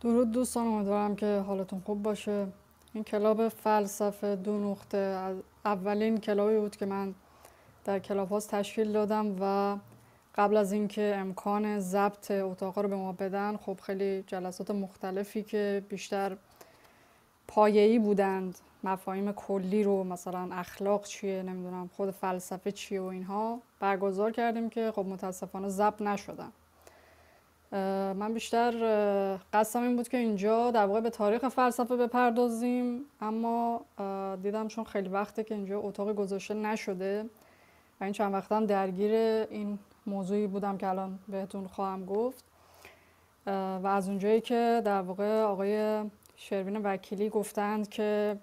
درود دوستان، امیدوارم که حالتون خوب باشه. این کلاب فلسفه دو نقطه از اولین کلابی بود که من در کلاب هاست تشکیل دادم و قبل از اینکه امکان ضبط اتاقا رو به ما بدن، خب خیلی جلسات مختلفی که بیشتر پایه‌ای بودند، مفاهیم کلی رو مثلا اخلاق چیه، نمیدونم خود فلسفه چیه و اینها برگزار کردیم که خب متاسفانه ضبط نشدن. من بیشتر قصدم این بود که اینجا در واقع به تاریخ فلسفه بپردازیم، اما دیدم چون خیلی وقته که اینجا اتاقی گذاشته نشده و این چند وقته هم درگیر این موضوعی بودم که الان بهتون خواهم گفت و از اونجایی که در واقع آقای شروین وکیلی گفتند که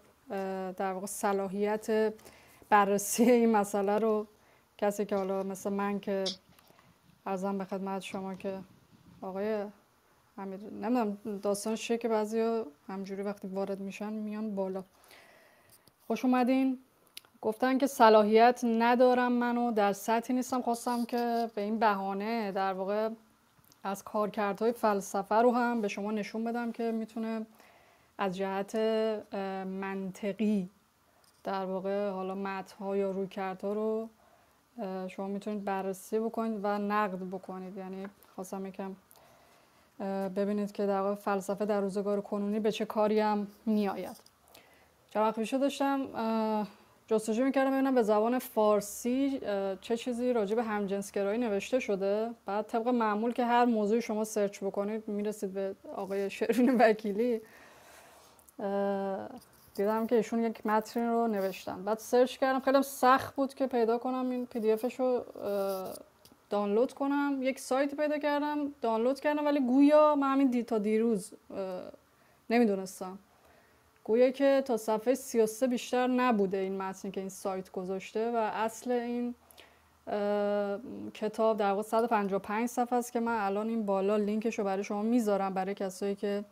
در واقع صلاحیت بررسی این مسئله رو کسی که حالا مثل من که عرضم به خدمت شما که آقای امیر، نمیدونم داستانش چیه که بعضیا همجوری وقتی وارد میشن میان بالا. خوش اومدین. گفتن که صلاحیت ندارم منو، در سطحی نیستم. خواستم که به این بهانه در واقع از کارکردهای فلسفه رو هم به شما نشون بدم که میتونه از جهت منطقی در واقع حالا متن‌ها یا رویکردها رو شما میتونید بررسی بکنید و نقد بکنید. یعنی خواستم یکم ببینید که در واقع فلسفه در روزگار کنونی به چه کاری هم میآید. چند وقت پیش داشتم جستجو میکردم ببینم به زبان فارسی چه چیزی راجع به همجنسگرایی نوشته شده. بعد طبق معمول که هر موضوعی شما سرچ بکنید میرسید به آقای شروین وکیلی. دیدم که ایشون یک متن رو نوشتن، بعد سرچ کردم. خیلی سخت بود که پیدا کنم این پی دی افش رو دانلود کنم. یک سایت پیدا کردم دانلود کردم، ولی گویا من همین تا دیروز نمیدونستم، گویا که تا صفحه 33 بیشتر نبوده این متنی که این سایت گذاشته و اصل این کتاب در واقع 155 صفحه است که من الان این بالا لینکش رو برای شما میذارم برای کسایی که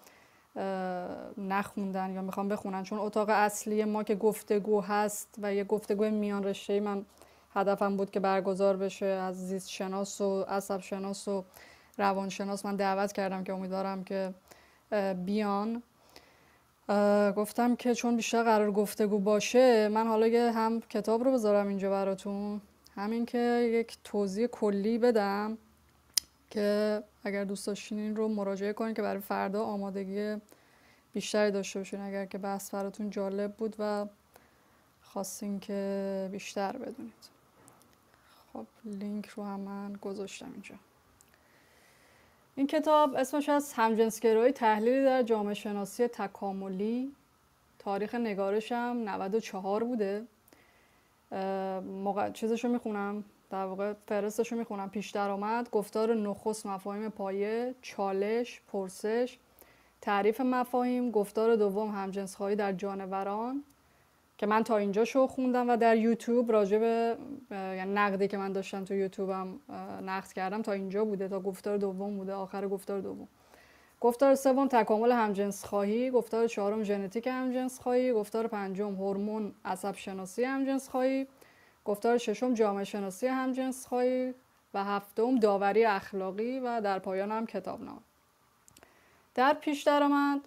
نخوندن یا میخوام بخونن، چون اتاق اصلی ما که گفتگو هست و یه گفتگو میان رشته‌ای من هدفم بود که برگزار بشه. از زیست شناس و عصب شناس و روانشناس من دعوت کردم که امیدوارم که بیان. گفتم که چون بیشتر قرار گفتگو باشه، من حالا یه هم کتاب رو بذارم اینجا براتون، همین که یک توضیح کلی بدم که اگر دوست داشتین این رو مراجعه کنین که برای فردا آمادگی بیشتری داشته باشین، اگر که بحث براتون جالب بود و خواستین که بیشتر بدونید. خب لینک رو هم من گذاشتم اینجا. این کتاب اسمش از همجنسگرایی تحلیلی در جامعه شناسی تکاملی. تاریخ نگارش هم 94 بوده. چیزشو میخونم، در واقع فهرستشو میخونم. پیش درآمد، گفتار نخست، مفاهیم پایه، چالش، پرسش، تعریف مفاهیم، گفتار دوم همجنسخواهی در جانوران که من تا اینجا شو خوندم و در یوتیوب راجع به یعنی نقدی که من داشتم تو یوتیوبم نقد کردم تا اینجا بوده، تا گفتار دوم بوده، آخر گفتار دوم. گفتار سوم تکامل همجنسخواهی، گفتار چهارم ژنتیک همجنسخواهی، گفتار پنجم هورمون عصب شناسی همجنسخواهی، گفتار ششم جامعه شناسی همجنسخواهی و هفتم داوری اخلاقی و در پایان هم کتابنامه. در پیش درآمد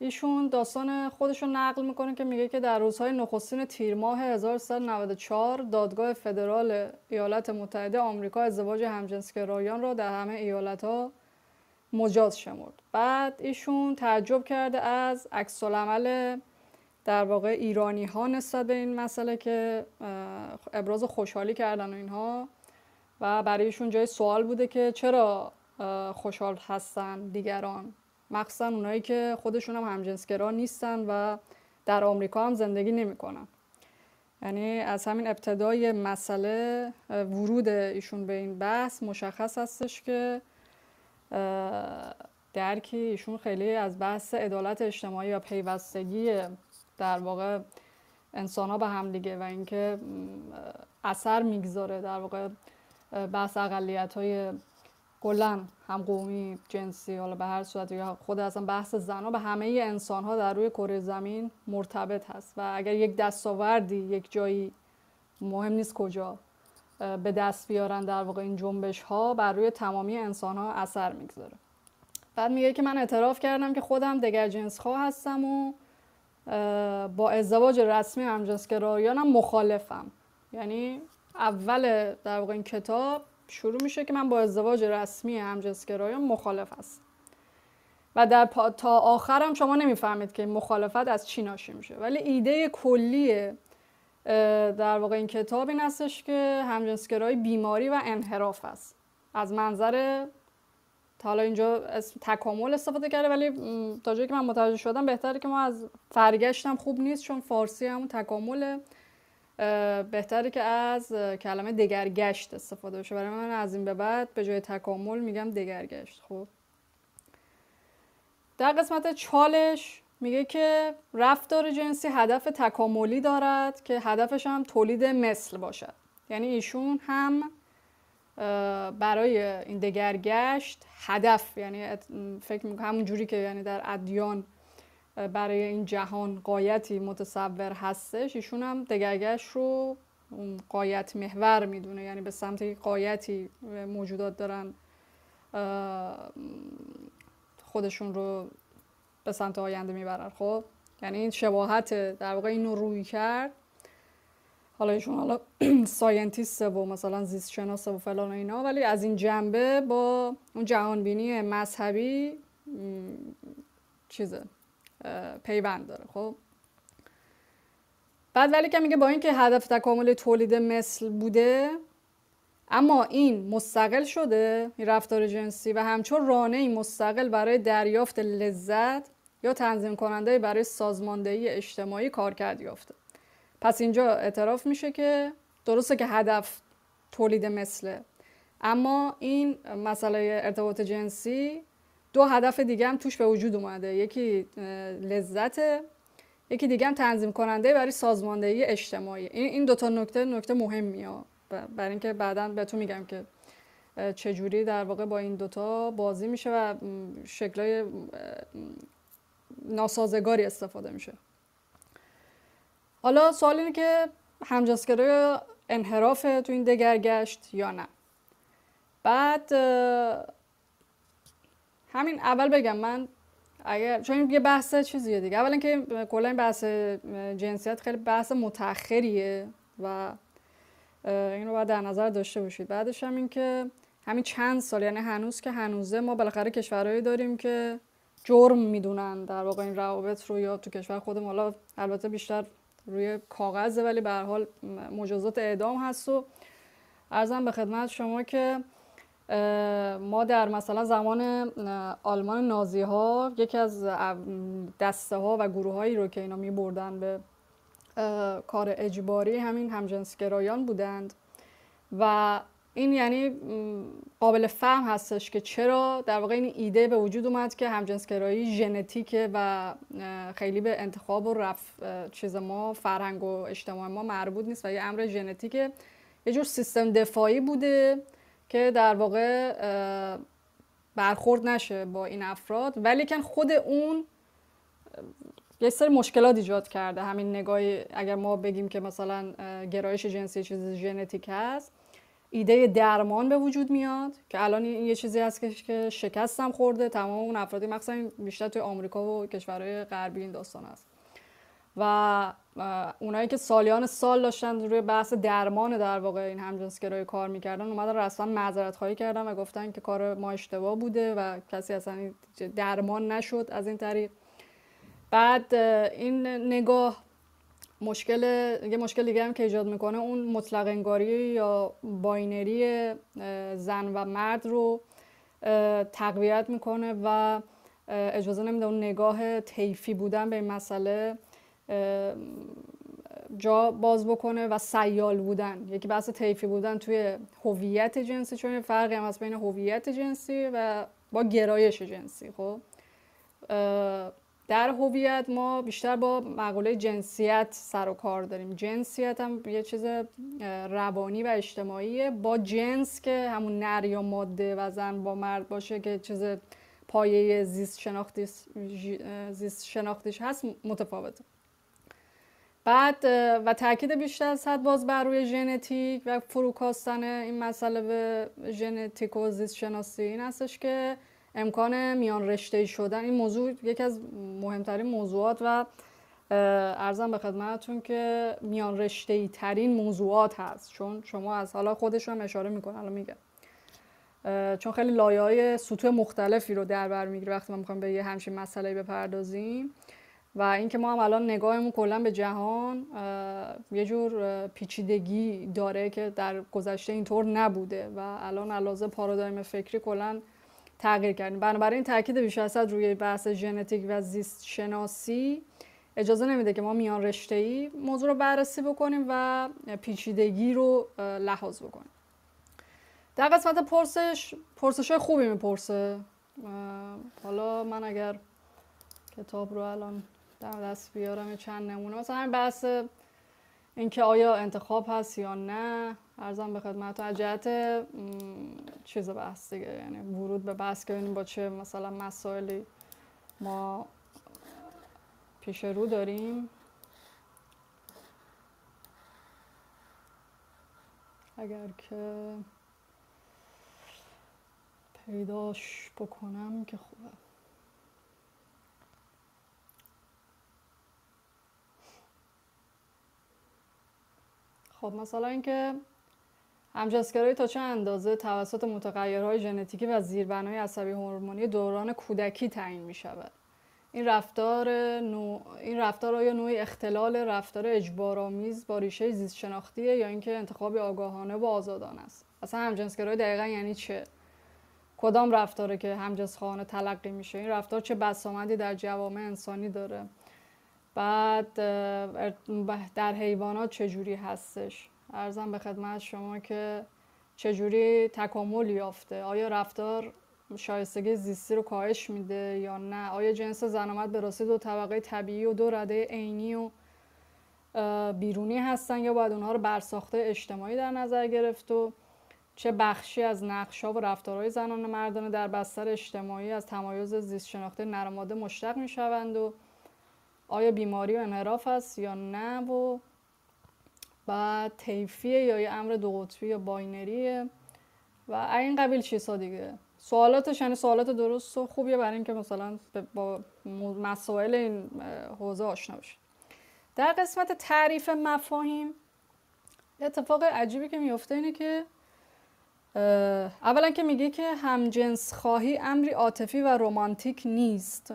ایشون داستان خودش رو نقل میکنه که میگه که در روزهای نخستین تیر ماه 1394 دادگاه فدرال ایالات متحده آمریکا ازدواج همجنسگرایان را در همه ایالت‌ها مجاز شمرد. بعد ایشون تعجب کرده از عکس‌العمل در واقع ایرانی ها نسبت به این مسئله که ابراز خوشحالی کردن و اینها، و برای ایشون جای سوال بوده که چرا خوشحال هستن دیگران، مخصوصا اونایی که خودشون هم همجنسگرا نیستن و در آمریکا هم زندگی نمی‌کنن. یعنی از همین ابتدای مسئله ورود ایشون به این بحث مشخص هستش که درکی ایشون خیلی از بحث عدالت اجتماعی و پیوستگی در واقع انسان‌ها به هم دیگه و اینکه اثر میگذاره در واقع بحث اقلیت‌های کلاً هم قومی، جنسی، حالا به هر صورت، یا خود اصلا بحث زن‌ها به همه انسان‌ها در روی کره زمین مرتبط هست و اگر یک دستاوردی یک جایی، مهم نیست کجا، به دست بیارن در واقع این جنبش‌ها بر روی تمامی انسان‌ها اثر میگذاره. بعد میگه که من اعتراف کردم که خودم دگر جنس خواه هستم و با ازدواج رسمی همجنسگرایانم مخالفم. یعنی اول در واقع این کتاب شروع میشه که من با ازدواج رسمی همجنسگرایان مخالف هستم و تا آخرم شما نمیفهمید که مخالفت از چی ناشی میشه، ولی ایده کلی در واقع این کتاب این هستش که همجنسگرایی بیماری و انحراف است. از منظر تا حالا اینجا اسم تکامل استفاده کرده، ولی تا جایی که من متوجه شدم بهتره که ما از فرگشتم خوب نیست، چون فارسی همون تکامله، بهتره که از کلمه دگرگشت استفاده بشه. برای من از این به بعد به جای تکامل میگم دگرگشت. خب در قسمت چالش میگه که رفتار جنسی هدف تکاملی دارد که هدفش هم تولید مثل باشد. یعنی ایشون هم برای این دگرگشت هدف، یعنی فکر میکنم همون جوری که یعنی در ادیان برای این جهان غایتی متصور هستش، ایشون هم دگرگشت رو غایت محور میدونه، یعنی به سمت غایتی موجودات دارن خودشون رو به سمت آینده میبرن. خب یعنی این شباهت در واقع اینو روی کرد. حالا ایشون ساینتیسته و مثلا زیست شناسه و فلان و اینا، ولی از این جنبه با اون جهانبینی مذهبی پیوند داره. خب بعد ولی که میگه با اینکه هدف تکامل تولید مثل بوده، اما این مستقل شده، این رفتار جنسی، و همچون راهنمای مستقل برای دریافت لذت یا تنظیم کننده برای سازماندهی اجتماعی کارکرد یافته. پس اینجا اعتراف میشه که درسته که هدف تولید مثله، اما این مسئله ارتباط جنسی دو هدف دیگه هم توش به وجود اومده، یکی لذته، یکی دیگه هم تنظیم کننده برای سازماندهی اجتماعی. این دو تا نکته مهمیه، برای اینکه بعداً بهتون میگم که چجوری در واقع با این دوتا بازی میشه و شکلای ناسازگاری استفاده میشه. حالا سوال اینه که همجنسگرایی انحراف تو این دگرگشت یا نه؟ بعد همین اول بگم من چون یه بحث چیزیه دیگه، اولا که کلا این بحث جنسیت خیلی بحث متأخریه و اینو باید در نظر داشته باشید. بعدش هم این که همین چند سال، یعنی هنوز که هنوزه، ما بالاخره کشورهایی داریم که جرم میدونن در واقع این روابط رو، یا تو کشور خودمون حالا البته بیشتر روی کاغذه ولی به هر حال مجازات اعدام هست. و عرضم به خدمت شما که ما در مثلا زمان آلمان نازی ها یکی از دسته ها و گروه هایی رو که اینا می بردن به کار اجباری همین همجنسگرایان بودند و این یعنی قابل فهم هستش که چرا در واقع این ایده به وجود اومد که همجنسگرایی ژنتیکه و خیلی به انتخاب و چیز ما، فرهنگ و اجتماع ما مربوط نیست و یه امر ژنتیکه، یه جور سیستم دفاعی بوده که در واقع برخورد نشه با این افراد، ولی که خود اون یه سری مشکلات ایجاد کرده. همین نگاهی اگر ما بگیم که مثلا گرایش جنسی چیز ژنتیک هست، ایده درمان به وجود میاد که الان این یه چیزی هست که شکستم خورده تمام اون افرادی، مخصوصا بیشتر توی آمریکا و کشورهای غربی این داستان هست و اونایی که سالیان سال داشتن روی بحث درمان در واقع این همجنسگرایی کار میکردن اومدن رسما معذرت خواهی کردن و گفتن که کار ما اشتباه بوده و کسی اصلا درمان نشد از این طریق. بعد این نگاه یه مشکل دیگه هم که ایجاد میکنه اون مطلق انگاری یا باینری زن و مرد رو تقویت میکنه و اجازه نمیده اون نگاه طیفی بودن به این مسئله جا باز بکنه و سیال بودن. یکی بحث طیفی بودن توی هویت جنسی، چون یه فرقی هم هست بین هویت جنسی و با گرایش جنسی. خب در هویت ما بیشتر با مقوله جنسیت سر و کار داریم. جنسیت هم یه چیز روانی و اجتماعیه، با جنس که همون نر یا ماده و زن با مرد باشه که چیز پایه زیست شناختیش هست متفاوته. بعد و تاکید بیشتر از حد باز بر روی ژنتیک و فروکاستن این مسئله به ژنتیک و زیست شناسی این هستش که امکان میان رشته‌ای شدن، این موضوع یکی از مهمترین موضوعات و عرضم به خدمتتون که میان رشته‌ای ترین موضوعات هست، چون شما از حالا خودش هم اشاره میکنه، حالا میگم چون خیلی لایه‌های سطوح مختلفی رو در بر میگیره وقتی ما میخوایم به یه همچین مسئله بپردازیم. و اینکه ما هم الان نگاهمون کلا به جهان یه جور پیچیدگی داره که در گذشته اینطور نبوده و الان علاوه پارادایم فکری کلا تغییر کردیم. بنابراین تاکید بیش از حد روی بحث ژنتیک و زیست شناسی اجازه نمیده که ما میان رشته‌ای موضوع رو بررسی بکنیم و پیچیدگی رو لحاظ بکنیم. در قسمت پرسش‌های خوبی میپرسه. حالا من اگر کتاب رو الان در دست بیارم چند نمونه، مثلا همین بحث اینکه آیا انتخاب هست یا نه، عرضم به خدمتتون از جهت چیز بحث دیگه، یعنی ورود به بحث که ببینیم با چه مثلا مسائلی ما پیش رو داریم. اگر که پیداش بکنم که خوبه. خب مثلا اینکه همجنسگرایی تا چه اندازه توسط متغیرهای ژنتیکی و زیربنای عصبی هورمونی دوران کودکی تعیین می شود. این رفتار آیا نوعی اختلال رفتار اجبارآمیز با ریشه زیست شناختیه یا اینکه انتخابی آگاهانه و آزادانه است؟ اصلا همجنسگرایی دقیقاً یعنی چه؟ کدام رفتاره که همجنسخواهانه تلقی میشه؟ این رفتار چه بسامدی در جوامع انسانی داره؟ بعد در حیوانات چجوری هستش؟ عرضم به خدمت شما که چجوری تکامل یافته؟ آیا رفتار شایستگی زیستی رو کاهش میده یا نه؟ آیا جنس زن و مرد به راستی دو طبقه طبیعی و دو رده عینی و بیرونی هستن یا باید اونها رو برساخته اجتماعی در نظر گرفت؟ و چه بخشی از نقش‌ها و رفتارهای زنان و مردانه در بستر اجتماعی از تمایز زیست شناختی نر و ماده مشتق میشوند و آیا بیماری و انحراف است یا نه؟ و بعد طیفیه یا یه امر دو قطبی یا باینریه و این قبیل چیزها دیگه. سوالاتش یعنی سوالات درست و خوبیه برای اینکه مثلا با مسائل این حوزه آشنا بشید. در قسمت تعریف مفاهیم اتفاق عجیبی که میفته اینه که اولا که میگه که همجنس خواهی امری عاطفی و رمانتیک نیست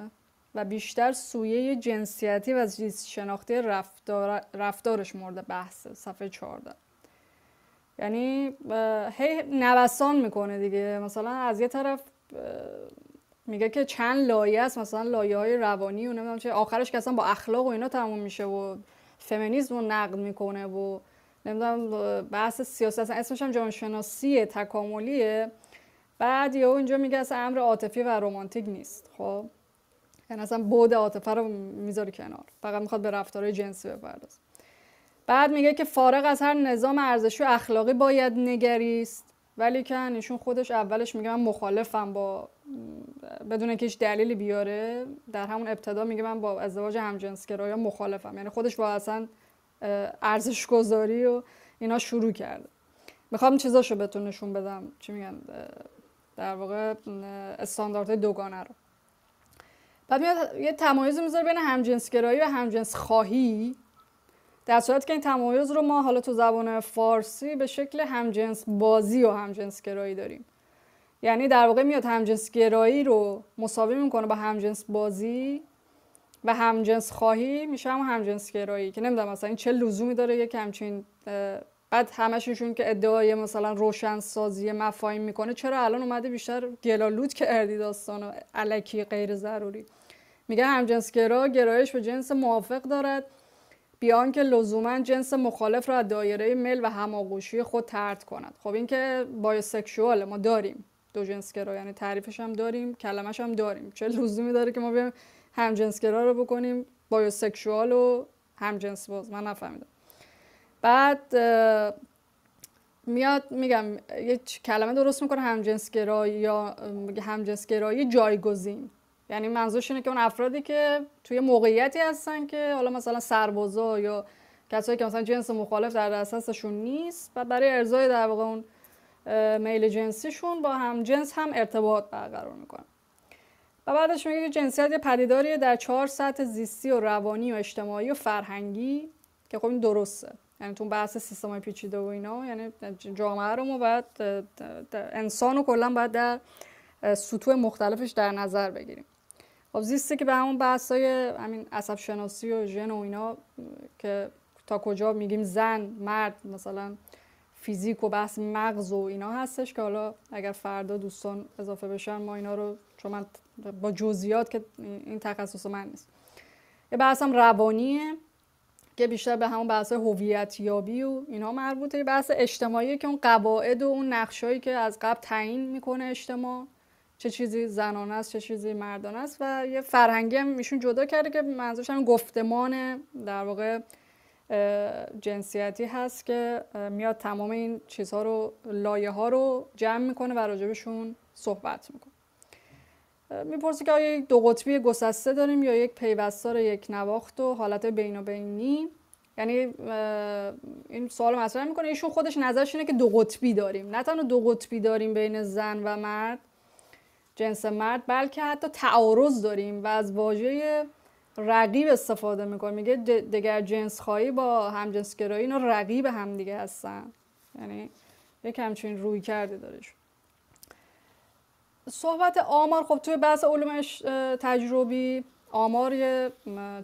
و بیشتر سویه جنسیتی و زیست شناختی رفتارش مورد بحثه. صفحه 14. یعنی هی نوسان میکنه دیگه. مثلا از یه طرف میگه که چند لایه است، مثلا لایه های روانی و نمیدونم چه، آخرش که اصلا با اخلاق و اینا تموم میشه و فمینیسم رو نقد میکنه و نمیدونم بحث سیاست، اصلا اسمش هم جانشناسی تکاملیه. بعد یهو اینجا میگه اصلا امر عاطفی و رمانتیک نیست. خب یعنی اصلا بعد عاطفه رو میذاره کنار، فقط میخواد به رفتارهای جنسی بپردازه. بعد میگه که فارغ از هر نظام ارزشی و اخلاقی باید نگریست، ولی که ایشون خودش اولش میگه من مخالفم با، بدون اینکه هیچ دلیلی بیاره در همون ابتدا میگه من با ازدواج همجنسگرایان مخالفم. یعنی خودش با اصلا ارزش گذاری و اینا شروع کرده. میخوام چیزاشو بهتون نشون بدم، چی میگن در واقع استانداردهای دوگانه رو. بعد میاد یه تمایز میذاره بین همجنسگرایی و همجنس خواهی، در صورتی که این تمایز رو ما حالا تو زبان فارسی به شکل همجنس بازی و همجنس گرایی داریم. یعنی در واقع میاد همجنس گرایی رو مساوی میکنه با همجنس بازی و همجنس خواهی میشه هم همجنس گرایی، که نمیدونم مثلا این چه لزومی داره یک همچین. بعد همشون که ادعای مثلا روشن سازی مفاهیم میکنه، چرا الان اومده بیشتر گلالود کردی داستانو الکی غیر ضروری؟ میگه همجنس گرایش به جنس موافق دارد بیان که لزوما جنس مخالف را از دایره میل و هماغوشی خود طرد کند. خب این که بایوسکشوال ما داریم، دو جنسگرا، یعنی تعریفش هم داریم، کلمش هم داریم، چه لزومی داره که ما بیایم همجنسگرا رو بکنیم بایوسکشوال و همجنس باز؟ من نفهمیدم. بعد میاد میگم یه کلمه درست میکنه همجنسگرایی یا همجنسگرایی جایگزین. یعنی منظورش اینه که اون افرادی که توی موقعیتی هستن که حالا مثلا سربازا یا کسایی که مثلا جنس مخالف در دسترسشون نیست و برای ارضای در واقع اون میل جنسیشون با هم جنس هم ارتباط برقرار میکنن. و بعدش میگه که جنسیت یه پدیداریه در 4 سطح زیستی و روانی و اجتماعی و فرهنگی، که خب این درسته، یعنی تو بحث سیستم‌های پیچیده و اینا، یعنی جامعه رو ما باید انسان رو کلا باید در سطوح مختلفش در نظر بگیریم. خب زیسته که به همون بحث‌های همین عصب شناسی و ژن و اینا که تا کجا میگیم زن مرد، مثلا فیزیک و بحث مغز و اینا هستش، که حالا اگر فردا دوستان اضافه بشن ما اینا رو، چون من با جزئیات که این تخصص من نیست. یه بحث هم روانیه که بیشتر به همون بحث هویت یابی و اینا مربوطه. یه بحث اجتماعی که اون قواعد و اون نقشایی که از قبل تعیین میکنه اجتماع، چه چیزی زنانه است چه چیزی مردانه است. و یه فرهنگی هم ایشون جدا کرده که منظورش هم گفتمان در واقع جنسیتی هست که میاد تمام این چیزها رو، لایه ها رو جمع میکنه و راجبشون صحبت میکنه. میپرسه که آیا یک دو قطبی گسسته داریم یا یک پیوستار یک نواخت و حالت بینابینی. یعنی این سوال مطرح میکنه. ایشون خودش نظرش اینه که دو قطبی داریم، نه تنها دو قطبی داریم بین زن و مرد، جنس مرد، بلکه حتی تعارض داریم و از واژه رقیب استفاده میکنه. میگه دگر جنس خواهی با همجنسگرایی اینا رقیب هم دیگه هستن، یعنی یک همچین روی کرده دارش. صحبت آمار، خب توی بحث علوم تجربی آمار یه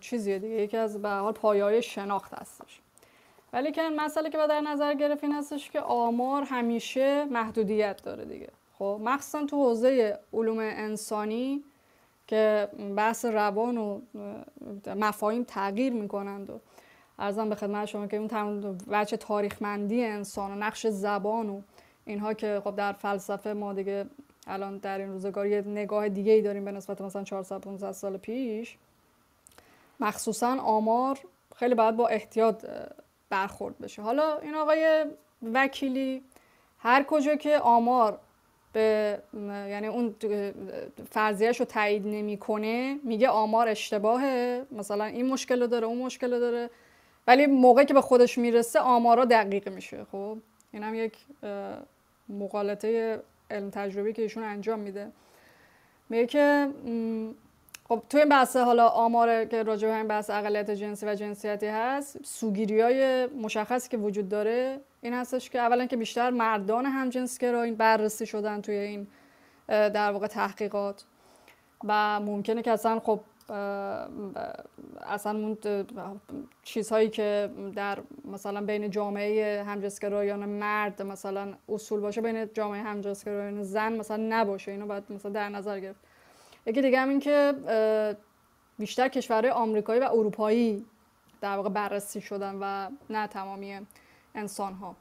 چیزیه دیگه، یکی از به هر حال پایه‌های شناخت هستش. ولی که مسئله که باید در نظر گرفت این هستش که آمار همیشه محدودیت داره دیگه. خب مخصوصا تو حوزه علوم انسانی که بحث روان و مفاهیم تغییر میکنند و عرضم به خدمت شما که اون وجه تاریخمندی انسان و نقش زبان و اینها که خب در فلسفه ما دیگه الان در این روزگار یه نگاه دیگه ای داریم به نسبت مثلا 400-500 سال پیش. مخصوصا آمار خیلی باید با احتیاط برخورد بشه. حالا این آقای وکیلی هر کجا که آمار به یعنی اون فرضیه‌اش رو تایید نمی‌کنه میگه آمار اشتباهه، مثلا این مشکل داره اون مشکل داره، ولی موقعی که به خودش میرسه آمارا دقیق میشه. خب این هم یک مغالطه علم تجربی که ایشون انجام میده. میگه که خب توی این بحث حالا آمار که راجع به همین بحث اقلیت جنسی و جنسیتی هست، سوگیری‌های مشخصی که وجود داره این هستش که اولا که بیشتر مردان همجنسگرا این بررسی شدن توی این در واقع تحقیقات و ممکنه که اصلا خب اصلا اون چیزهایی که در مثلا بین جامعه همجنسگرایان مرد مثلا اصول باشه بین جامعه همجنسگرایان زن مثلا نباشه. اینو باید مثلا در نظر گرفت. یکی دیگه هم این که بیشتر کشورهای آمریکایی و اروپایی در واقع بررسی شدن و نه تمامی انسان ها.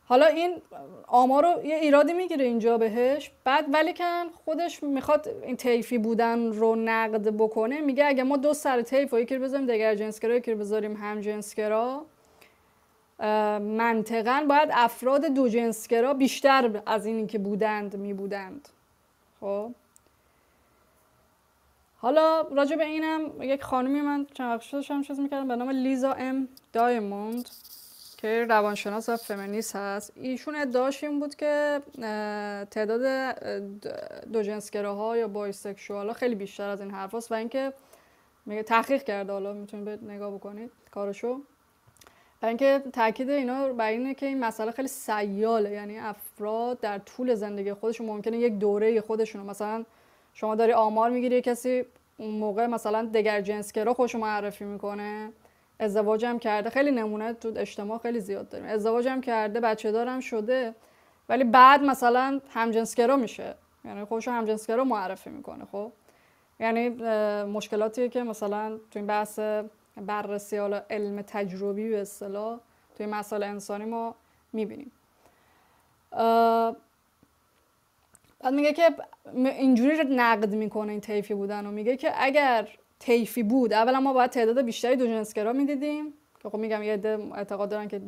حالا این آمار رو یه ایرادی میگیره اینجا بهش، بعد ولی که خودش میخواد این طیفی بودن رو نقد بکنه. میگه اگه ما دو سر طیف و یکی رو بذاریم دگر جنسگرا یکی رو بذاریم هم جنسگرا، منطقاً باید افراد دو جنسگرا بیشتر از اینی که بودند میبودند. خب حالا راجع به اینم یک خانمی من چند وقت داشتم چیز میکردم به نام لیزا ام دایموند که روانشناس و فمینیست هست. ایشون ادعاش این بود که تعداد دو جنسگراها یا بایسکشوالا خیلی بیشتر از این حرف هست و اینکه میگه تحقیق کرده، حالا میتونید نگاه بکنید کارشو، و اینکه تاکید اینا بر اینه که این مسئله خیلی سیاله، یعنی افراد در طول زندگی خودشون ممکنه یک دوره خودشونو، مثلا شما داری آمار میگیری کسی اون موقع مثلا دگر جنسگرا خودشو معرفی میکنه، ازدواج هم کرده، خیلی نمونه تو اجتماع خیلی زیاد داریم، ازدواج هم کرده بچه دارم شده ولی بعد مثلا همجنسگرا میشه، یعنی خودشو همجنسگرا معرفی میکنه. خب یعنی مشکلاتیه که مثلا تو این بحث بررسی حالا علم تجربی به اصطلاح توی مسائل انسانی ما میبینیم. بعد میگه که اینجوری نقد میکنه این طیفی بودن و میگه که اگر طیفی بود اولا ما باید تعداد بیشتری دو جنسگرا میدیدیم، که خب میگم یه عده اعتقاد دارن که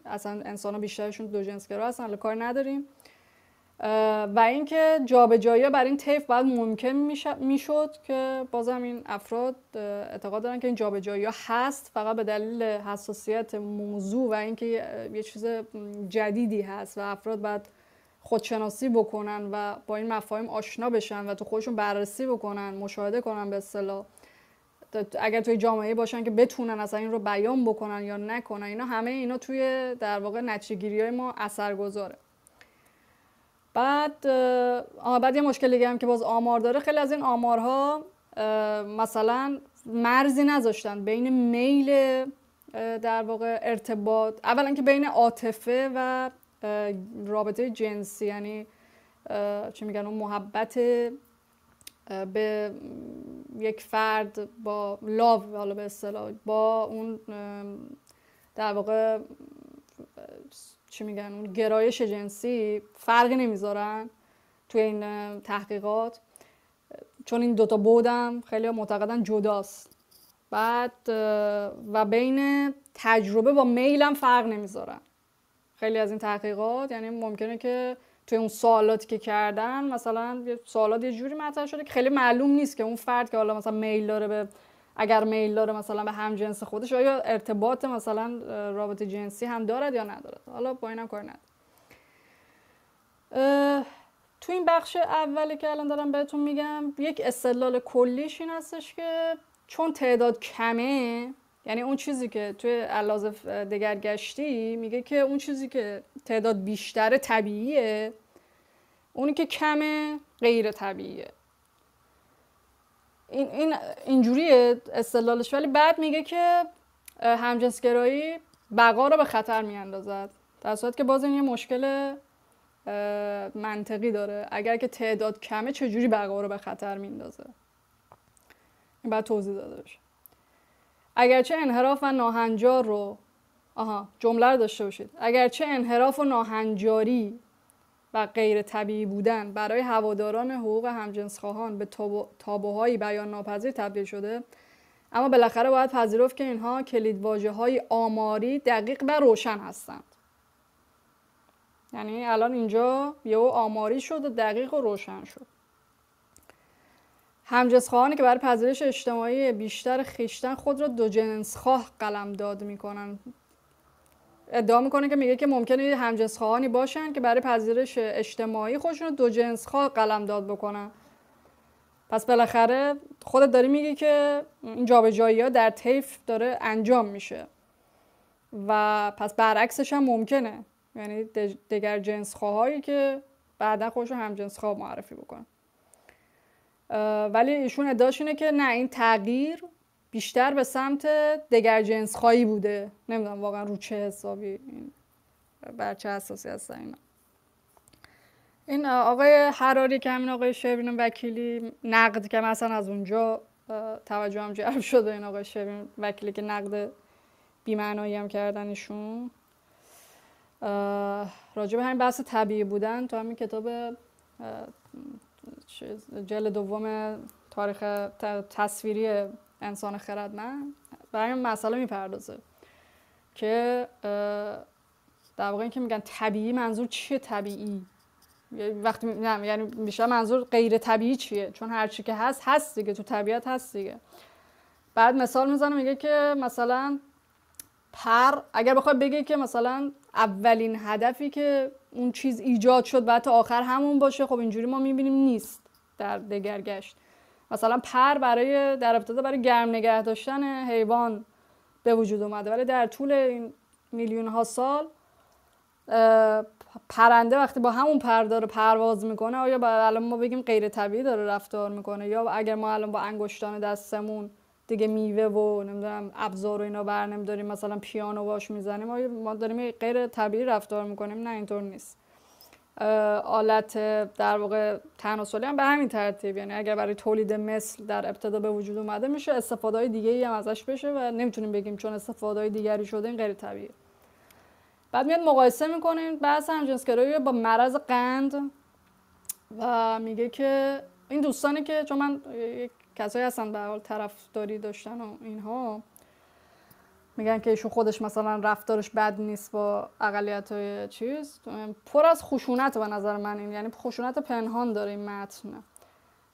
اصلا انسان ها بیشترشون دو جنسگرا هستن، حالا کار نداریم. و اینکه جابجایی بر این طیف باید ممکن میشد که بازم این افراد اعتقاد دارن که این جابجایی هست فقط به دلیل حساسیت موضوع و اینکه یه چیز جدیدی هست و افراد باید خودشناسی بکنن و با این مفاهیم آشنا بشن و تو خودشون بررسی بکنن، مشاهده کنن به اصطلاح، اگر توی جامعه باشن که بتونن اصلا این رو بیان بکنن یا نکنن، اینا همه اینا توی در واقع نتیجه‌گیری‌های ما اثرگذاره. بعد یه مشکل دیگه هم که باز آمار داره، خیلی از این آمارها مثلا مرزی نذاشتن بین میل در واقع ارتباط، اولا که بین عاطفه و رابطه جنسی، یعنی چی میگن اون محبت به یک فرد با لاو، حالا به اصطلاح با اون در واقع چی میگن اون گرایش جنسی فرقی نمیذارن توی این تحقیقات، چون این دوتا بودم خیلی معتقدن جداست. بعد و بین تجربه با میلم فرق نمیذارن خیلی از این تحقیقات. یعنی ممکنه که توی اون سوالاتی که کردن مثلا سوالات یه جوری مطرح شده که خیلی معلوم نیست که اون فرد که حالا مثلا میل داره اگر میل داره مثلا به همجنس خودش، آیا ارتباط مثلا رابطه جنسی هم دارد یا ندارد. حالا با اینم کار نداره. تو این بخش اولی که الان دارم بهتون میگم، یک استدلال کلیش این هستش که چون تعداد کمه، یعنی اون چیزی که توی علاوه دگرگشتی میگه که اون چیزی که تعداد بیشتره طبیعیه، اونی که کمه غیر طبیعیه. اینجوریه استدلالش، ولی بعد میگه که همجنسگرایی بقا رو به خطر میاندازد، در صورتی که باز این یه مشکل منطقی داره. اگر که تعداد کمه چجوری بقا رو به خطر میندازه؟ این باید توضیح داده بشه. اگرچه انحراف و ناهنجار رو جمله رو داشته باشید. اگرچه انحراف و ناهنجاری و غیر طبیعی بودن برای هواداران حقوق همجنسخواهان به تابوهایی بیان ناپذیر تبدیل شده، اما بالاخره باید پذیرفت که اینها کلیدواژه‌های آماری دقیق و روشن هستند. یعنی الان اینجا یهو آماری شد و دقیق و روشن شد. همجنسخواهانی که برای پذیرش اجتماعی بیشتر خویشتن خود را دو جنسخواه قلمداد میکنن. ادعا میکنه که میگه که ممکنه همجنسخواهانی باشن که برای پذیرش اجتماعی خودشون رو دو جنسخواه قلمداد بکنن. پس بالاخره خودت داری میگی که این جابجایی‌ها در طیف داره انجام میشه و پس برعکسش هم ممکنه، یعنی دیگر جنسخواهایی که بعدا خودشون همجنسخواه معرفی بکنن. ولی ایشون ادعاش اینه که نه، این تغییر بیشتر به سمت دیگر جنسخواهی بوده. نمیدونم واقعا رو چه حسابی، این بر چه اساسی هست اینا. این آقای حراری که همین آقای شبین وکیلی نقد که مثلا از اونجا توجهم جلب شده، این آقای شبین وکیلی که نقد بی‌معنایی هم کردن ایشون راجع به همین بحث طبیعی بودن تو همین کتاب جلد دوم تاریخ تصویری انسان خردمند برای این مسئله میپردازه که در واقع این که میگن طبیعی، منظور چیه طبیعی؟ وقتی نه، یعنی بیشتر منظور غیر طبیعی چیه؟ چون هر چی که هست دیگه، تو طبیعت هست دیگه. بعد مثال میزنه میگه که مثلا اگر بخواد بگه که مثلا اولین هدفی که اون چیز ایجاد شد بعد تا آخر همون باشه، خب اینجوری ما میبینیم نیست در دگرگشت. مثلا برای در ابتدا برای گرم نگه داشتن حیوان به وجود اومده، ولی در طول این میلیون ها سال پرنده وقتی با همون پر داره پرواز میکنه، آیا الان ما بگیم غیر طبیعی داره رفتار میکنه؟ یا اگر ما الان با انگشتان دستمون دیگه میوه و نمیدونم ابزار و اینا برنمی‌داریم، مثلا پیانو باش میزنیم، آیا ما داریم غیر طبیعی رفتار میکنیم؟ نه، اینطور نیست. آلت در واقع تناسلی هم به همین ترتیب، یعنی اگر برای تولید مثل در ابتدا به وجود اومده، میشه استفاده‌های دیگه‌ای هم ازش بشه و نمیتونیم بگیم چون استفاده‌های دیگری شده این غیر طبیعیه. بعد میاد مقایسه میکنیم بحث همجنسگرایی با مرض قند و میگه که این دوستانی که چون من کسایی هستن به حال طرفداری داشتن و اینها، میگن که ایشون خودش مثلا رفتارش بد نیست با اقلیت‌های چیز، پر از خشونت به نظر من این، یعنی خشونت پنهان داره این متن.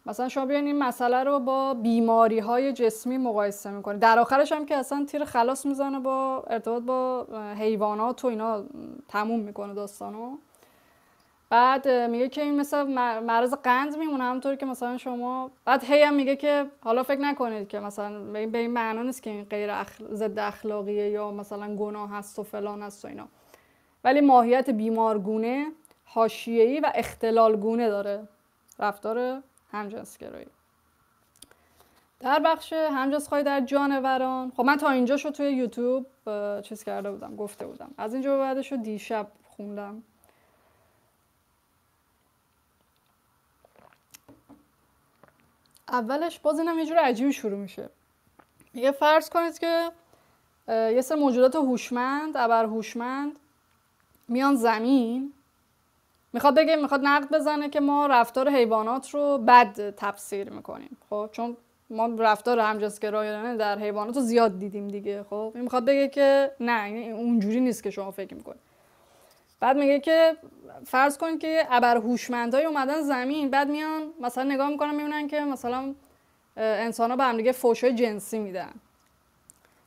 مثلا شما بیاین این مسئله رو با بیماری‌های جسمی مقایسه می‌کنید، در آخرش هم که اصلا تیر خلاص میزنه با ارتباط با حیوانات و اینا تموم میکنه داستانو. بعد میگه که این مثل مرض قند میمونه، همونطور که مثلا شما. بعد هی هم میگه که حالا فکر نکنید که مثلا به این معنا نیست که این غیر ضد اخلاقیه یا مثلا گناه هست و فلان هست و اینا، ولی ماهیت بیمارگونه، حاشیه‌ای و اختلالگونه داره رفتار همجنسگرایی. در بخش همجنسخواری در جانوران، خب من تا اینجاشو توی یوتیوب چیز کرده بودم، گفته بودم. از اینجا به بعدشو دیشب خوندم. اولش باز اینم یه جور عجیبی شروع میشه. میگه فرض کنید که یه سری موجودات هوشمند، ابرهوشمند میان زمین، میخواد نقد بزنه که ما رفتار حیوانات رو بد تفسیر میکنیم. خب چون ما رفتار همجنسگرایانه در حیوانات رو زیاد دیدیم دیگه. خب این میخواد بگه که نه، اونجوری نیست که شما فکر میکنید. بعد میگه که فرض کنید که ابرهوشمندای اومدن زمین، بعد میان مثلا نگاه میکنن میبینن که مثلا انسان‌ها به هم دیگه فحش‌های جنسی میدن،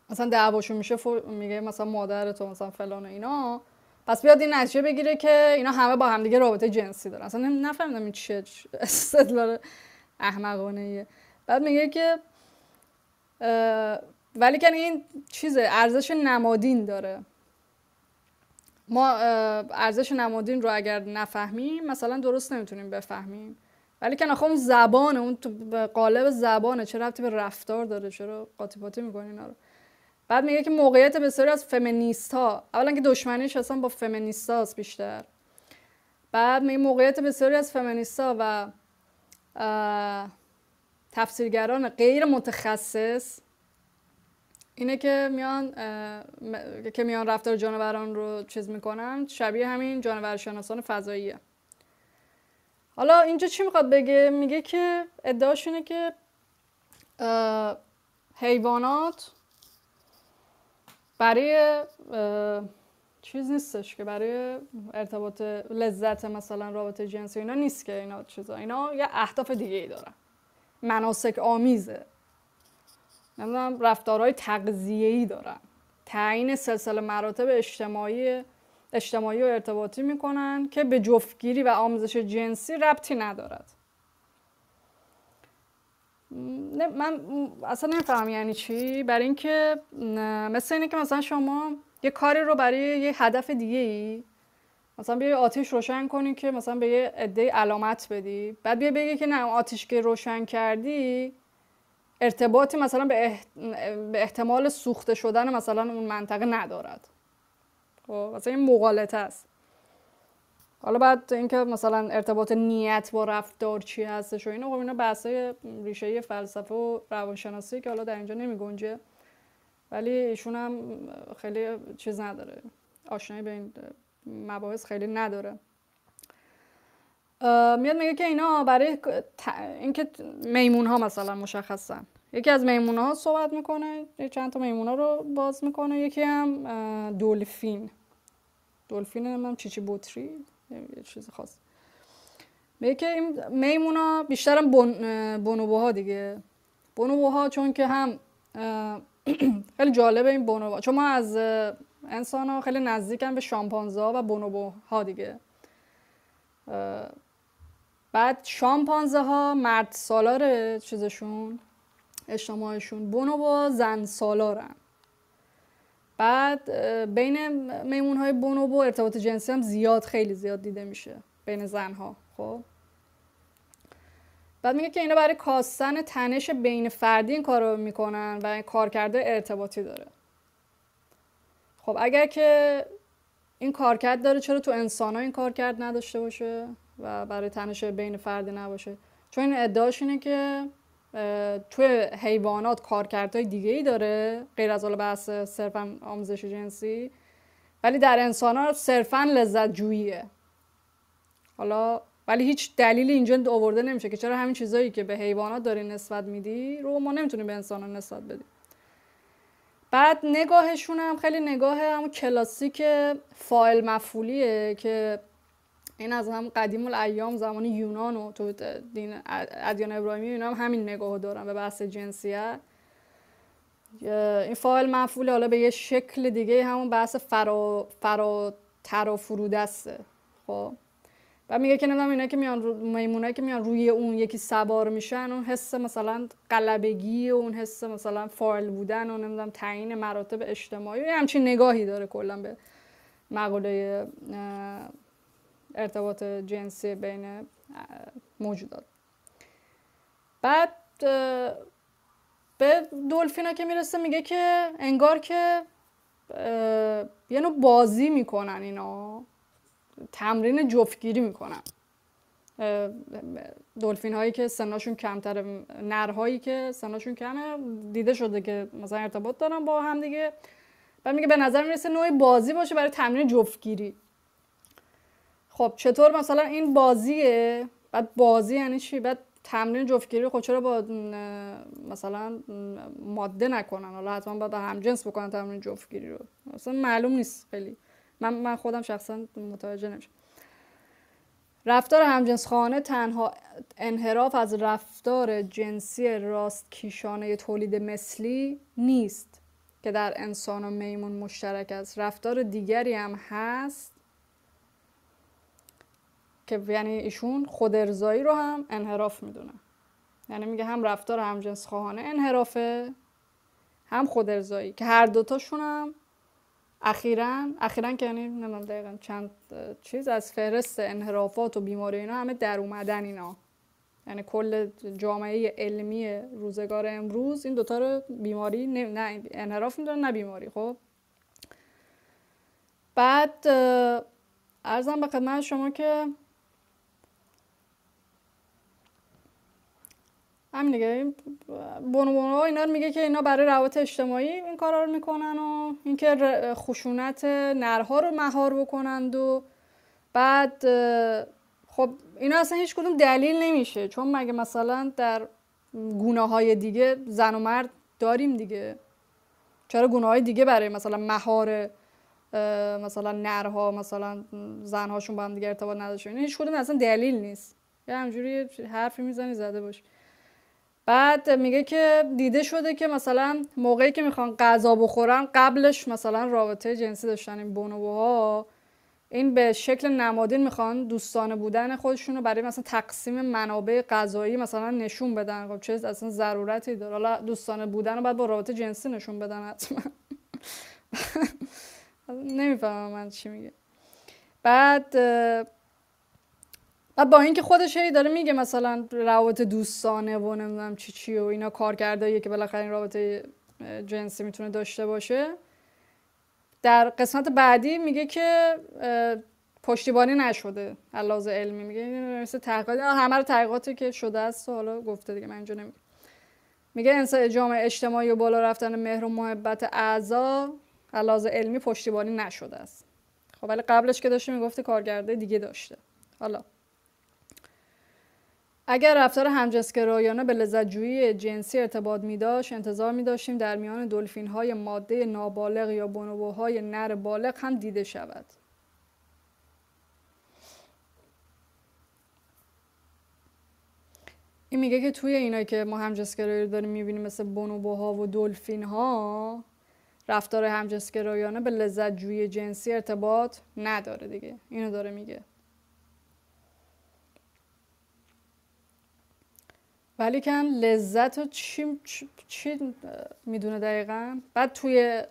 مثلا دعواشون میشه، میگه مثلا مادر تو مثلا فلان و اینا، پس بیاد این نتیجه بگیره که اینا همه با هم دیگه رابطه جنسی دارن. اصلا نفهمیدم این چیه استدلال احمقانه‌ایه. بعد میگه که ولی که این چیزه، ارزش نمادین داره. ما ارزش نمادین رو اگر نفهمیم مثلا درست نمیتونیم بفهمیم، ولی که اون زبانه، اون تو قالب زبانه، چه ربطی به رفتار داره، چرا قاطی پاتی میکنین اینا رو. بعد میگه که موقعیت بسیاری از فمینیست ها، اولا که دشمنیش اصلا با فمینیست هاست بیشتر، بعد میگه موقعیت بسیاری از فمینیست ها و تفسیرگران غیر متخصص اینه که میان رفتار جانوران رو چیز میکنن، شبیه همین جانورشناسان فضاییه. حالا اینجا چی میخواد بگه؟ میگه که ادعاش اینه که حیوانات برای چیز نیستش که برای ارتباط لذت مثلا رابطه جنسی اینا نیست، که اینا چیزا، اینا یه اهداف دیگه ای دارن، مناسک آمیزه، نمیدونم رفتارهای تغذیه‌ای دارن، تعیین سلسله مراتب اجتماعی و ارتباطی میکنن که به جفتگیری و آموزش جنسی ربطی ندارد. من اصلا نمیفهمم یعنی چی. برای اینکه مثل اینه که مثلا شما یه کاری رو برای یه هدف دیگه ای، مثلا بیای آتیش روشن کنی که مثلا به یه عده علامت بدی، بعد بیای بگی که نه، آتیش که روشن کردی ارتباطی مثلا به احتمال سوخته شدن مثلا اون منطقه ندارد. خب مثلا این مغالطه است. حالا بعد اینکه مثلا ارتباط نیت با رفتار چی هستش و اینا، خب اینا بحثای ریشه‌ای فلسفه و روانشناسی که حالا در اینجا نمیگنجه، ولی ایشون هم خیلی چیز نداره، آشنایی به این مباحث خیلی نداره. میاد میگه که اینا برای اینکه میمون ها مثلا مشخصن، یکی از میمون ها صحبت میکنه، چند تا میمون ها رو باز میکنه، یکی هم دلفین نمیدونم چیچی بطری یه چیز خاص. میگه که این میمون ها بیشترم بونوبوها دیگه، بونوبوها چون که هم خیلی جالبه این بونوبوها، چون ما از انسان ها خیلی نزدیکن به شامپانزه ها و بونوبوها دیگه. بعد شامپانزه ها مرد سالار چیزشون، اجتماعشون، بونوبوها زن سالارن. بعد بین میمون های بونوبو ارتباط جنسی هم خیلی زیاد دیده میشه بین زنها. خب بعد میگه که اینا برای کاستن تنش بین فردی این کار رو میکنن و کارکرد ارتباطی داره. خب اگر که این کارکرد داره، چرا تو انسان ها این کارکرد نداشته باشه و برای تنش بین فردی نباشه؟ چون این ادعاش اینه که توی حیوانات کارکردهای دیگه ای داره غیر از بحث صرفا آموزش جنسی، ولی در انسان ها صرفا لذت جوییه. حالا ولی هیچ دلیلی اینجا آورده نمیشه که چرا همین چیزایی که به حیوانات داری نسبت میدی رو ما نمیتونیم به انسان ها نسبت بدیم. بعد نگاهشون هم خیلی نگاه همون کلاسیک فاعل مفعولیه که این از هم قدیم الایام زمان یونان و تو دین ادیان ابراهیمی اینا هم همین نگاه دارن به بحث جنسیت. این فاعل مفعول حالا به یه شکل دیگه همون بحث فراتر و فرودسته. خب و میگه که نمیدونم اینا که میان میمونایی که میان روی اون یکی سوار میشن، اون حس مثلا غلبگی و اون حس مثلا فاعل بودن و نمیدونم تعیین مراتب اجتماعی و همچین نگاهی داره کلا به مقوله ارتباط جنسی بین موجودات. بعد به دلفینا که میرسه میگه که انگار که یه نوع بازی میکنن، اینا تمرین جفتگیری میکنن. دلفین هایی که سنشون کمتره، نرهایی که سنشون کمه، دیده شده که مثلا ارتباط دارن با هم دیگه. بعد میگه به نظر میرسه نوع بازی باشه برای تمرین جفتگیری. خب چطور مثلا این بازیه؟ بعد بازی یعنی چی؟ بعد تمرین جفتگیری خب چرا با مثلا ماده نکنن؟ حالا حتما باید همجنس بکنن تمرین جفتگیری رو، مثلا معلوم نیست خیلی. من خودم شخصا متوجه نمیشم. رفتار همجنسخوانه تنها انحراف از رفتار جنسی راستکیشانه تولید مثلی نیست که در انسان و میمون مشترک است. رفتار دیگری هم هست که یعنی ایشون خودارضایی رو هم انحراف میدونه. یعنی میگه هم رفتار همجنسخواهانه انحرافه، هم خودارضایی، که هر دوتاشون هم اخیراً که یعنی نمیدونم دقیقاً چند چیز از فهرست انحرافات و بیماری اینا همه در اومدن اینا. یعنی کل جامعه علمی روزگار امروز این دوتا رو بیماری نه انحراف میدونن نه بیماری. خب بعد عرضم به خدمت شما که همین دیگه، بونوها اینا رو میگه که اینا برای روابط اجتماعی این کارا رو میکنن و اینکه خشونت نرها رو مهار بکنند. و بعد خب اینا اصلا هیچ کدوم دلیل نمیشه، چون مگه مثلا در گونه‌های دیگه زن و مرد داریم دیگه، چرا گونه‌های دیگه برای مثلا مهار مثلا نرها مثلا زنهاشون با هم دیگه ارتباط نداشته؟ این هیچ کدوم اصلا دلیل نیست، یه همجوری حرفی میزنی زده باش. بعد میگه که دیده شده که مثلا موقعی که میخوان غذا بخورن قبلش مثلا رابطه جنسی داشتن این بونوها، این به شکل نمادین میخوان دوستانه بودن خودشون رو برای مثلا تقسیم منابع غذایی مثلا نشون بدن. خب چه اصلا ضرورتی داره؟ حالا دوستانه بودن رو باید با رابطه جنسی نشون بدن حتما. نمیفهمم من چی میگه. بعد با اینکه خودش هی داره میگه مثلا روابط دوستانه و نمیدونم چی و اینا کارکرداییه که بالاخره این رابطه جنسی میتونه داشته باشه، در قسمت بعدی میگه که پشتیبانی نشده علاوه علمی. میگه مثل تحقیقات همه رو تحقیقاتی که شده است و حالا گفته دیگه، من اینجا نمیگم. میگه انسان جامعه اجتماعی و بالا رفتن مهر و محبت اعضا علاوه علمی پشتیبانی نشده است. خب ولی قبلش که داشته میگفته کارکرده دیگه داشته. حالا اگر رفتار همجنسگرایانه به لذت‌جویی جنسی ارتباط می‌داشت، انتظار می‌داشتیم در میان دلفین‌های ماده نابالغ یا بونوبوهای نر بالغ هم دیده شود. این میگه که توی اینایی که ما همجنسگرایی رو داریم می‌بینیم مثل بونوبوها و دلفین‌ها، رفتار همجنسگرایانه به لذت‌جویی جنسی ارتباط نداره دیگه. اینو داره میگه. ولی کن لذت رو چی میدونه دقیقا؟ بعد توی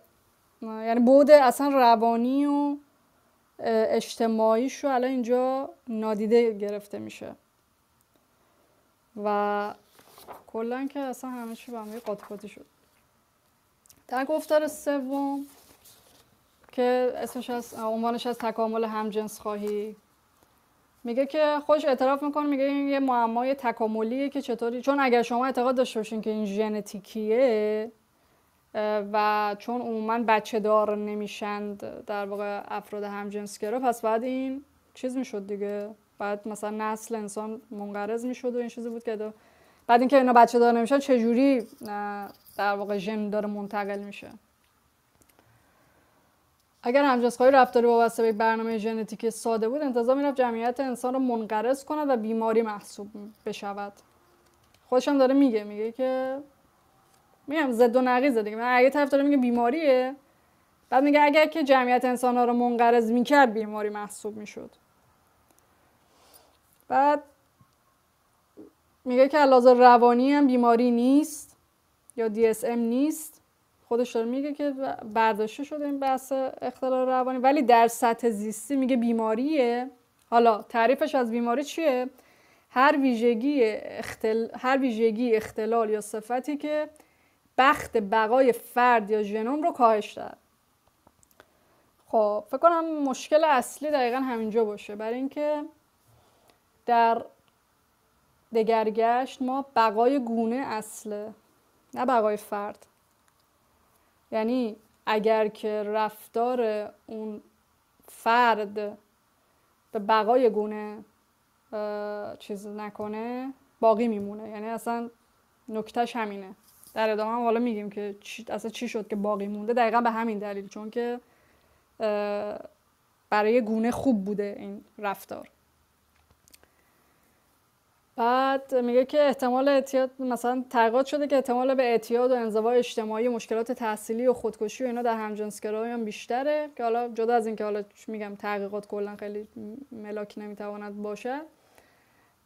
یعنی بعد اصلا روانی و اجتماعیش رو الان اینجا نادیده گرفته میشه و کلا که اصلا همه چی با هم قاطی قاطی شد. در گفتار سوم که اسمش عنوانش از تکامل همجنس خواهی، میگه که خودش اعتراف میکنه، میگه این یه معمای تکاملیه که چطوری، چون اگر شما اعتقاد داشته باشین که این ژنتیکیه و چون عموما بچه دار نمیشند در واقع افراد همجنسگرا، پس بعد این چیز میشد دیگه، بعد مثلا نسل انسان منقرض میشد و این چیزی بود که بعد اینکه اینا بچه دار نمیشن چجوری در واقع ژن داره منتقل میشه. اگر همجنسخواهی رفتاری وابسته به برنامه ژنتیکی ساده بود، انتظار میرفت جمعیت انسان رو منقرض کنه و بیماری محسوب بشود. خودش هم داره میگه که میگم ضد و نقیضه دیگه. من اگه طرف داره میگه بیماریه، بعد میگه اگر که جمعیت انسان ها رو منقرض میکرد بیماری محسوب میشد. بعد میگه که علاوه روانی هم بیماری نیست یا DSM نیست. خودش داره میگه که برداشته شده این بحث اختلال روانی، ولی در سطح زیستی میگه بیماریه. حالا تعریفش از بیماری چیه؟ هر ویژگی اختلال یا صفتی که بخت بقای فرد یا ژنوم رو کاهش داد. خب فکر کنم مشکل اصلی دقیقا همینجا باشه، برای اینکه در دگرگشت ما بقای گونه اصله، نه بقای فرد. یعنی اگر که رفتار اون فرد به بقای گونه چیز نکنه باقی میمونه. یعنی اصلا نکتهش همینه. در ادامه هم حالا میگیم که اصلا چی شد که باقی مونده، دقیقا به همین دلیل، چون که برای گونه خوب بوده این رفتار. بعد میگه که احتمال اعتیاد، مثلا تحقیقات شده که احتمال به اعتیاد و انزوای اجتماعی، مشکلات تحصیلی و خودکشی و اینا در همجنسگرایی هم بیشتره، که حالا جدا از این که حالا میگم تحقیقات کلا خیلی ملاک نمیتواند باشه،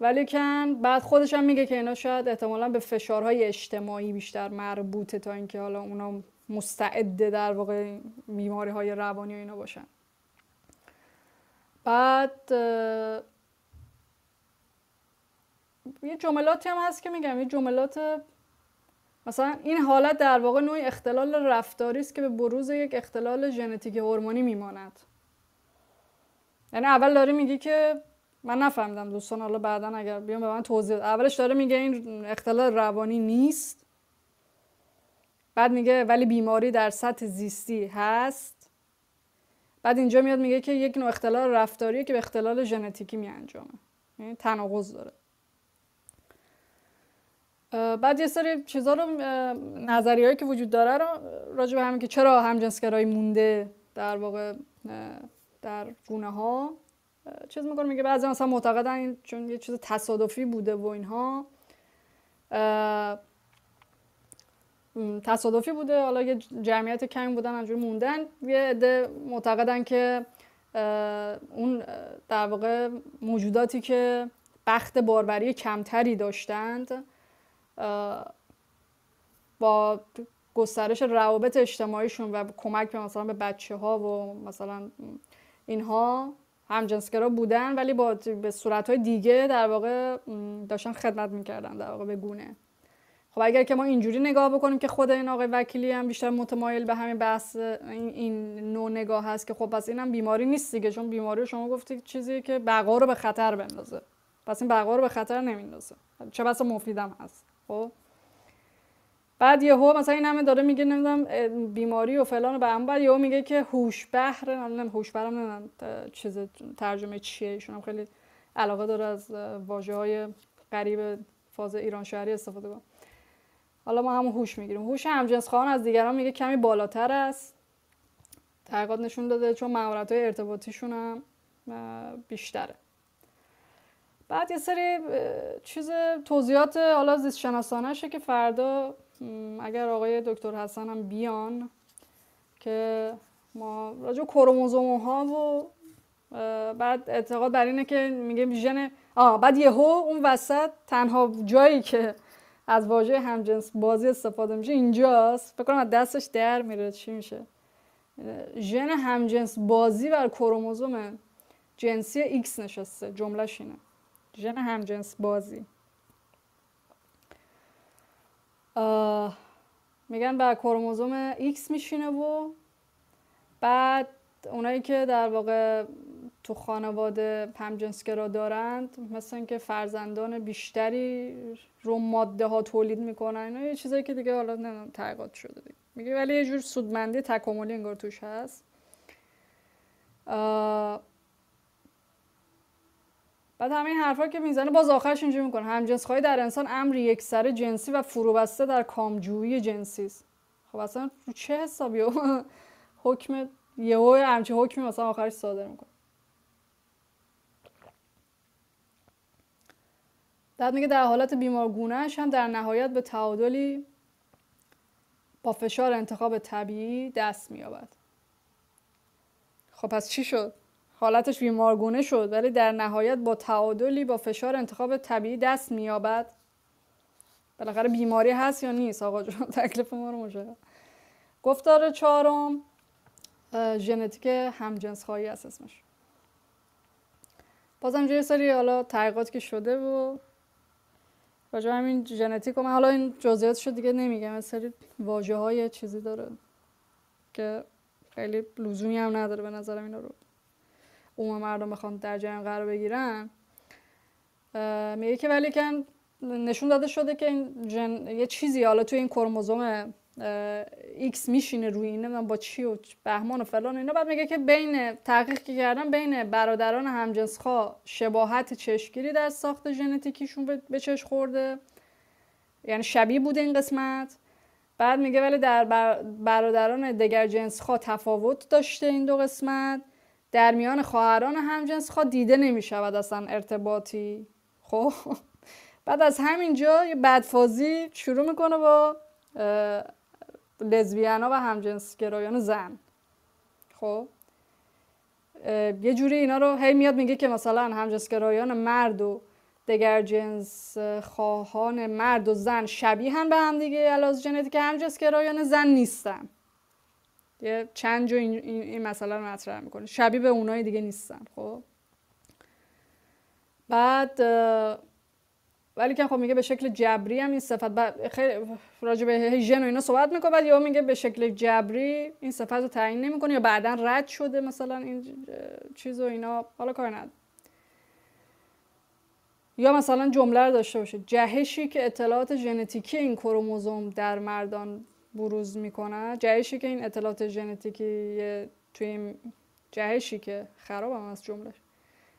ولی کن بعد خودش هم میگه که اینا شاید احتمالاً به فشارهای اجتماعی بیشتر مربوطه تا اینکه حالا اونا مستعد در واقع بیماری‌های روانی و اینا باشن. بعد یه جملاتی هم هست که میگم، یه جملات مثلا این حالت در واقع نوعی اختلال رفتاری است که به بروز یک اختلال ژنتیک هورمونی میماند. یعنی اول داره میگی که من نفهمیدم دوستان، حالا بعداً اگر بیان به من توضیح بده. اولش داره میگه این اختلال روانی نیست، بعد میگه ولی بیماری در سطح زیستی هست، بعد اینجا میاد میگه که یک نوع اختلال رفتاریه که به اختلال ژنتیکی میانجامه. یعنی تناقض داره. بعد یه سری چیزا رو، نظریه‌ای که وجود داره رو راجع به همین که چرا همجنسگرایی مونده در واقع در گونه ها چیز میکنه. میگه بعضی مثلا معتقدن چون یه چیز تصادفی بوده و اینها، تصادفی بوده، حالا یه جمعیت کمی بودن اینجوری موندن. یه عده معتقدن که اون در واقع موجوداتی که بخت باربری کمتری داشتند با گسترش روابط اجتماعیشون و کمک به مثلا به بچه‌ها و مثلا اینها همجنسگرا بودن، ولی به صورت‌های دیگه در واقع داشتن خدمت می‌کردن در واقع به گونه. خب اگر که ما اینجوری نگاه بکنیم که خود این آقای وکیلی هم بیشتر متمایل به همین بحث این نوع نگاه هست که خب پس اینم بیماری نیست دیگه، چون بیماری شما گفتید چیزی که بقا رو به خطر بندازه، پس این بقا رو به خطر نمیندازه، چه بسا مفیدم هست. خب بعد یهو مثلا این همه داره میگه نمیدونم بیماری و فلان و بعد یهو میگه که هوش بهر، نمیدونم هوش برم نمیدونم چیز ترجمه چیه، ایشون هم خیلی علاقه داره از واژه‌های غریب فاز ایران شهری استفاده کنه. حالا ما همون هوش میگیریم. هوش همجنس خواهان از دیگران میگه کمی بالاتر است. تحقیقات نشون داده چون مهارت‌های ارتباطیشون هم بیشتره. بعد یه سری چیز توضیحات حالا زیست شناسانه‌شه که فردا اگر آقای دکتر حسن هم بیان که ما راجع به کروموزوم‌ها و بعد اعتقاد بر اینه که میگه ژن بعد یهو اون وسط تنها جایی که از واژه همجنس بازی استفاده میشه اینجاست، فکر کنم از دستش در میره چی میشه، ژن همجنس بازی بر کروموزوم جنسی ایکس نشسته. جملهش اینه، ژن همجنس بازی. میگن بر کروموزوم ایکس میشینه و بعد اونایی که در واقع تو خانواده همجنسگرا دارند مثلا اینکه فرزندان بیشتری رو ماده ها تولید میکنن، اینا یه چیزایی که دیگه حالا نمیدونم تحقیقات شده دیگه. میگه ولی یه جور سودمندی تکاملی انگار توش هست. بعد همین حرفا که میزنه باز آخرش اینجوری میکنه همجنسخواهی در انسان امری یکسره جنسی و فروبسته در کامجویی جنسی است. خب اصلا رو چه حسابی حکم یهو همچین حکمی مثلا آخرش صادر میکنه؟ بعد میگه در حالت بیمارگونه‌اش هم در نهایت به تعادلی با فشار انتخاب طبیعی دست می‌یابد. خب پس چی شد؟ حالتش بیمارگونه شد ولی در نهایت با تعادلی با فشار انتخاب طبیعی دست می‌یابد. بالاخره بیماری هست یا نیست آقا جون؟ تکلیف ما رو مشخص. گفتار چهارم ژنتیک همجنس خواهی است اسمش. بازم یه سری حالا تحقیقات که شده و راجع به همین ژنتیک و من حالا این جزئیاتشو دیگه نمیگم، یه سری واژه‌های چیزی داره که خیلی لزومی هم نداره به نظرم اینا رو عموم مردم بخوان در جریان قرار بگیرن. میگه که ولی که نشون داده شده که این یه چیزی حالا توی این کروموزوم ایکس میشینه روی این، نمیدونم با چی و بهمان و فلان اینا. بعد میگه که بین تحقیق که کردن بین برادران همجنس‌خواه شباهت چشمگیری در ساخت ژنتیکیشون به چشم خورده، یعنی شبیه بوده این قسمت. بعد میگه ولی در برادران دیگر جنس‌خواه تفاوت داشته این دو قسمت. در میان خواهران همجنس‌خواه دیده نمیشود اصلا ارتباطی. خب بعد از همینجا یه بدفازی شروع میکنه با لزبیانا و همجنسگرایان زن. خب یه جوری اینا رو هی میاد میگه که مثلا همجنسگرایان مرد و دیگر جنس خواهان مرد و زن شبیهن به هم دیگه، علاوه ژنتیک همجنسگرایان زن نیستن. یه چند جو این مسئله رو مطرح میکنه، شبیه به اونای دیگه نیستن. خب بعد ولی که خب میگه به شکل جبری هم این صفت خیلی راجع به ژن و اینا صحبت میکنه، بعد یا میگه به شکل جبری این صفت رو تعیین نمیکنه یا بعداً رد شده مثلا این چیز و اینا، حالا کار نداره. یا مثلا جمله رو داشته باشه جهشی که اطلاعات ژنتیکی این کروموزوم در مردان بروز میکنه، جهشی که این اطلاعات ژنتیکی توی این جهشی که خرابم از جملهش،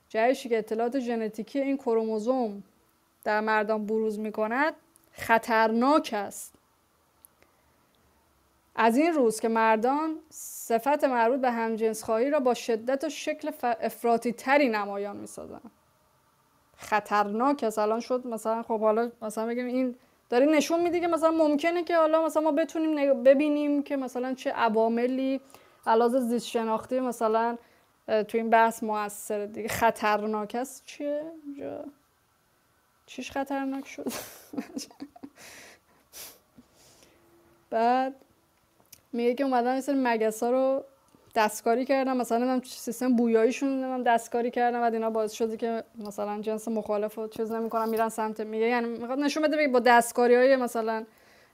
جهشی که اطلاعات ژنتیکی این کروموزوم در مردان بروز میکند خطرناک است. از این روز که مردان صفت مربوط به همجنسخواهی را با شدت و شکل افراطی تری نمایان میسازند. خطرناک است. الان شد مثلا خب حالا مثلا بگیم این داره نشون میده که مثلا ممکنه که حالا مثلا ما بتونیم ببینیم که مثلا چه عواملی علاوه زیست شناختی مثلا تو این بحث موثره دیگه. خطرناک است چیه اینجا؟ چیش خطرناک شد؟ بعد میگه که اومدن مثلا مگسا رو دستکاری کردن، مثلا سیستم بویاییشون دستکاری کردن، بعد اینا باعث شده که مثلا جنس مخالف رو چیز نمی‌کنن میرن سمت، میگه یعنی میخواد نشون بده با دستکاری‌های مثلا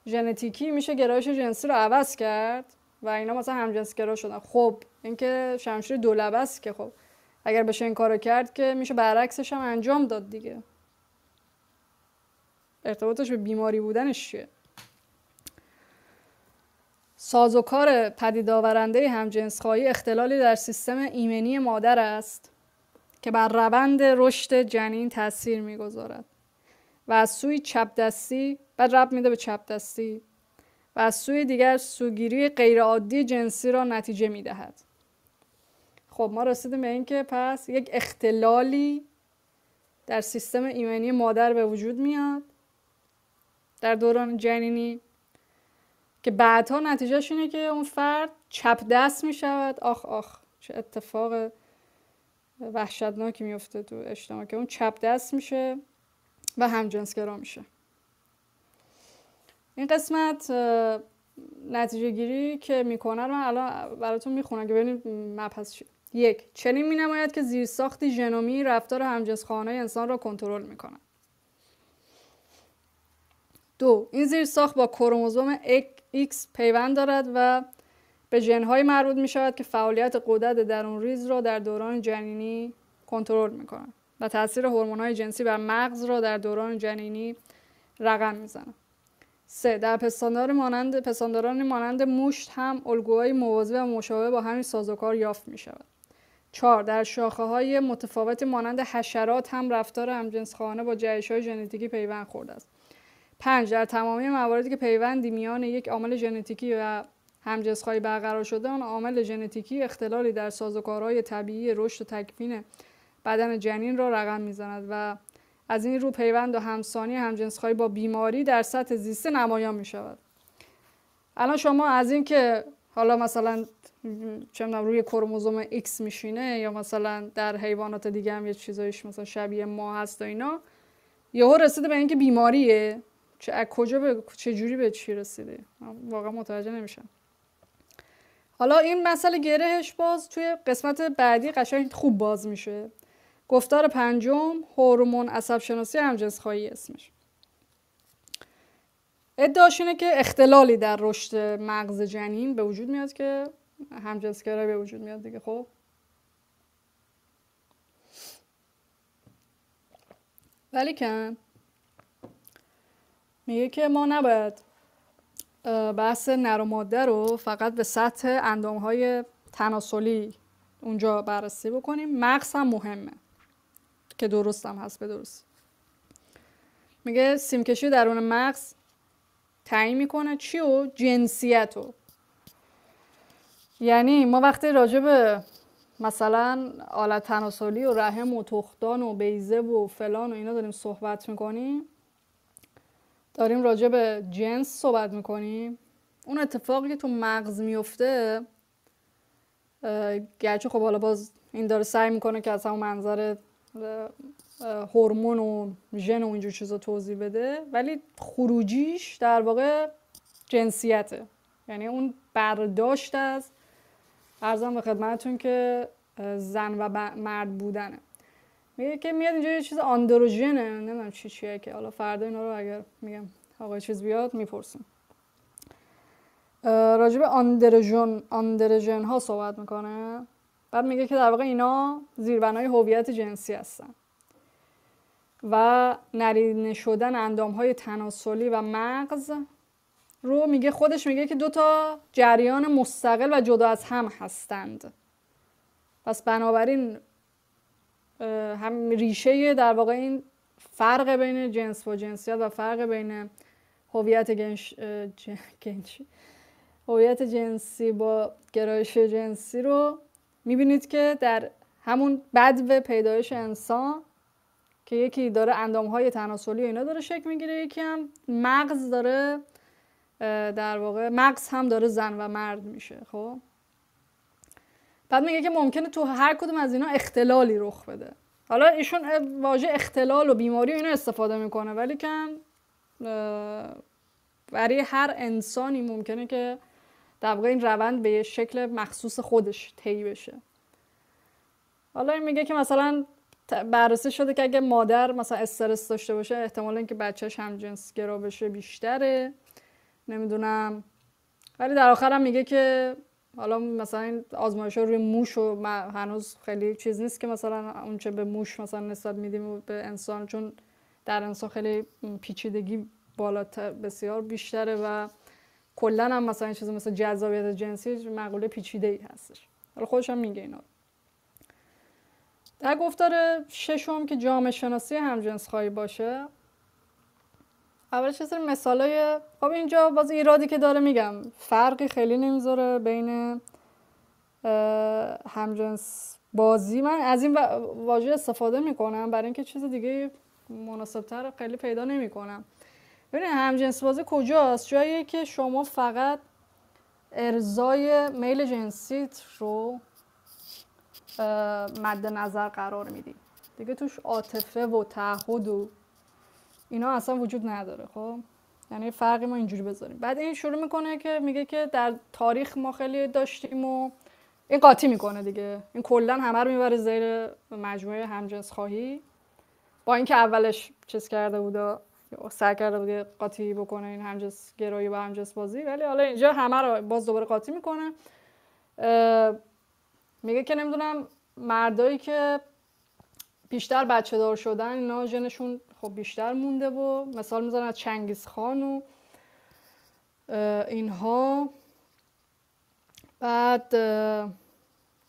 ژنتیکی میشه گرایش جنسی رو عوض کرد و اینا مثلا همجنسگرا شدن. خب این که شمشیر دولبه است که خب اگر بشه این کارو کرد که میشه برعکسش هم انجام داد دیگه. ارتباطش به بیماری بودنش چیه؟ سازوکار پدید آورنده همجنسخواهی اختلالی در سیستم ایمنی مادر است که بر روند رشد جنین تأثیر می‌گذارد و از سوی چپ دستی بعد ربط میده به چپ دستی و از سوی دیگر سوگیری غیرعادی جنسی را نتیجه می‌دهد. خب ما رسیدیم به این که پس یک اختلالی در سیستم ایمنی مادر به وجود میاد در دوران جنینی که بعدها نتیجهش اینه که اون فرد چپ دست می شود. آخ چه اتفاق وحشتناکی میفته تو اجتماع که اون چپ دست میشه و همجنسگرا میشه. این قسمت نتیجه گیری که میکنه رو من الان براتون میخونم که ببینید مبحث چیه. 1. چنین مینماید که زیرساختی ژنومی رفتار همجنسخواهانه انسان را کنترل میکند. 2. این زیرساخت با کروموزوم X پیوند دارد و به ژن‌های مربوط می‌شود که فعالیت غدد درون‌ریز را در دوران جنینی کنترل می‌کنند و تأثیر هورمون‌های جنسی بر مغز را در دوران جنینی رقم می‌زنند. 3. در پستانداران مانند مشت هم الگوهای موازی و مشابه با همین سازوکار یافت می‌شود. 4. در شاخه‌های متفاوتی مانند حشرات هم رفتار همجنسخواهانه با جهش‌های ژنتیکی پیوند خورده است. 5. در تمامی مواردی که پیوندی میان یک عامل ژنتیکی و همجنسخواهی برقرار شده، آن عامل ژنتیکی اختلالی در سازوکارهای طبیعی رشد و تکوین بدن جنین را رقم میزند و از این رو پیوند و همسانی همجنسخواهی با بیماری در سطح زیسته نمایان می شود. الان شما از این که حالا مثلا چه می‌دونم روی کروموزوم X میشینه یا مثلا در حیوانات دیگه هم یه چیزایش مثلا شبیه ما هست و اینا، یهو رسیده به اینکه بیماریه، چه از کجا به چه جوری به چی رسیده؟ من واقعا متوجه نمیشم. حالا این مسئله گرهش باز توی قسمت بعدی قشنگ خوب باز میشه. گفتار پنجم، هورمون عصب شناسی همجنسخواهی اسمش. ادعاش اینه که اختلالی در رشد مغز جنین به وجود میاد که همجنسگرایی به وجود میاد دیگه. خب ولی که میگه که ما نباید بحث نر و ماده رو فقط به سطح اندامهای تناسلی اونجا بررسی بکنیم، مغز هم مهمه که درست هم هست. به درست میگه سیمکشی درون مغز تعیین میکنه چی و جنسیت رو. یعنی ما وقتی راجع به مثلا آلت تناسلی و رحم و تخمدان و بیضه و فلان و اینا داریم صحبت میکنیم، داریم راجع به جنس صحبت میکنیم. اون اتفاقی که تو مغز میفته، گرچه خب حالا باز این داره سعی میکنه که از همون منظر هورمون و ژن و اینجور چیزا توضیح بده، ولی خروجیش در واقع جنسیته. یعنی اون برداشت از، عرضم به خدمتتون که زن و مرد بودنه. میگه که میاد اینجا یه چیز آندروژنه، نمیدونم چیه که حالا فردا اینا رو اگر میگم آقا چیز بیاد میپرسیم. راجب آندروژن ها صحبت میکنه. بعد میگه که در واقع اینا زیربنای هویت جنسی هستن و نرینه شدن اندام های تناسلی و مغز رو میگه، خودش میگه که دو تا جریان مستقل و جدا از هم هستند. پس بنابراین هم ریشه در واقع این فرق بین جنس و جنسیت و فرق بین هویت هویت جنسی با گرایش جنسی رو میبینید که در همون بدو پیدایش انسان که یکی داره اندامهای تناسلی و اینا داره شکل میگیره، یکی هم مغز داره، در واقع مغز هم داره زن و مرد میشه. خب بعد میگه که ممکنه تو هر کدوم از اینا اختلالی رخ بده. حالا ایشون واژه اختلال و بیماری و اینا استفاده میکنه، ولی کم برای هر انسانی ممکنه که در واقع این روند به شکل مخصوص خودش طی بشه. حالا این میگه که مثلا بررسی شده که اگه مادر مثلا استرس داشته باشه، احتمال اینکه بچهش هم جنسگرا بشه بیشتره. نمیدونم، ولی در آخر هم میگه که حالا مثلا این آزمایش‌ها روی موش و هنوز خیلی چیز نیست که مثلا اون چه به موش مثلا نسبت میدیم به انسان، چون در انسان خیلی پیچیدگی بالاتر بسیار بیشتره و کلا هم مثلا این چیز مثل جذابیت جنسی مقوله پیچیده‌ای هستش. حالا خودش هم میگه اینا. در گفتار ششم که جامعه شناسی همجنسخواهی باشه، اولش یه مثالای، خب اینجا باز ایرادی که داره میگم فرقی خیلی نمیذاره بین همجنس بازی. من از این واژه استفاده میکنم برای اینکه چیز دیگه مناسبتر خیلی پیدا نمیکنم. ببینید همجنس بازی کجاست؟ جاییه که شما فقط ارضای میل جنسیت رو مد نظر قرار میدی، دیگه توش عاطفه و تعهد و اینا اصلا وجود نداره. خب یعنی فرقی ما اینجوری بذاریم. بعد این شروع میکنه که میگه که در تاریخ ما خیلی داشتیم و این قاطی میکنه دیگه. این کلا همه رو میبره زیر مجموعه همجنس خواهی، با اینکه اولش چیز کرده بود، سعی کرده بود قاطی بکنه این همجنس گرایی و همجنس بازی، ولی حالا اینجا همه رو باز دوباره قاطی میکنه. میگه که نمیدونم مردایی که بیشتر بچه دار شدن اینا ژنشون خب بیشتر مونده و مثال میزنن از چنگیز خان و اینها. بعد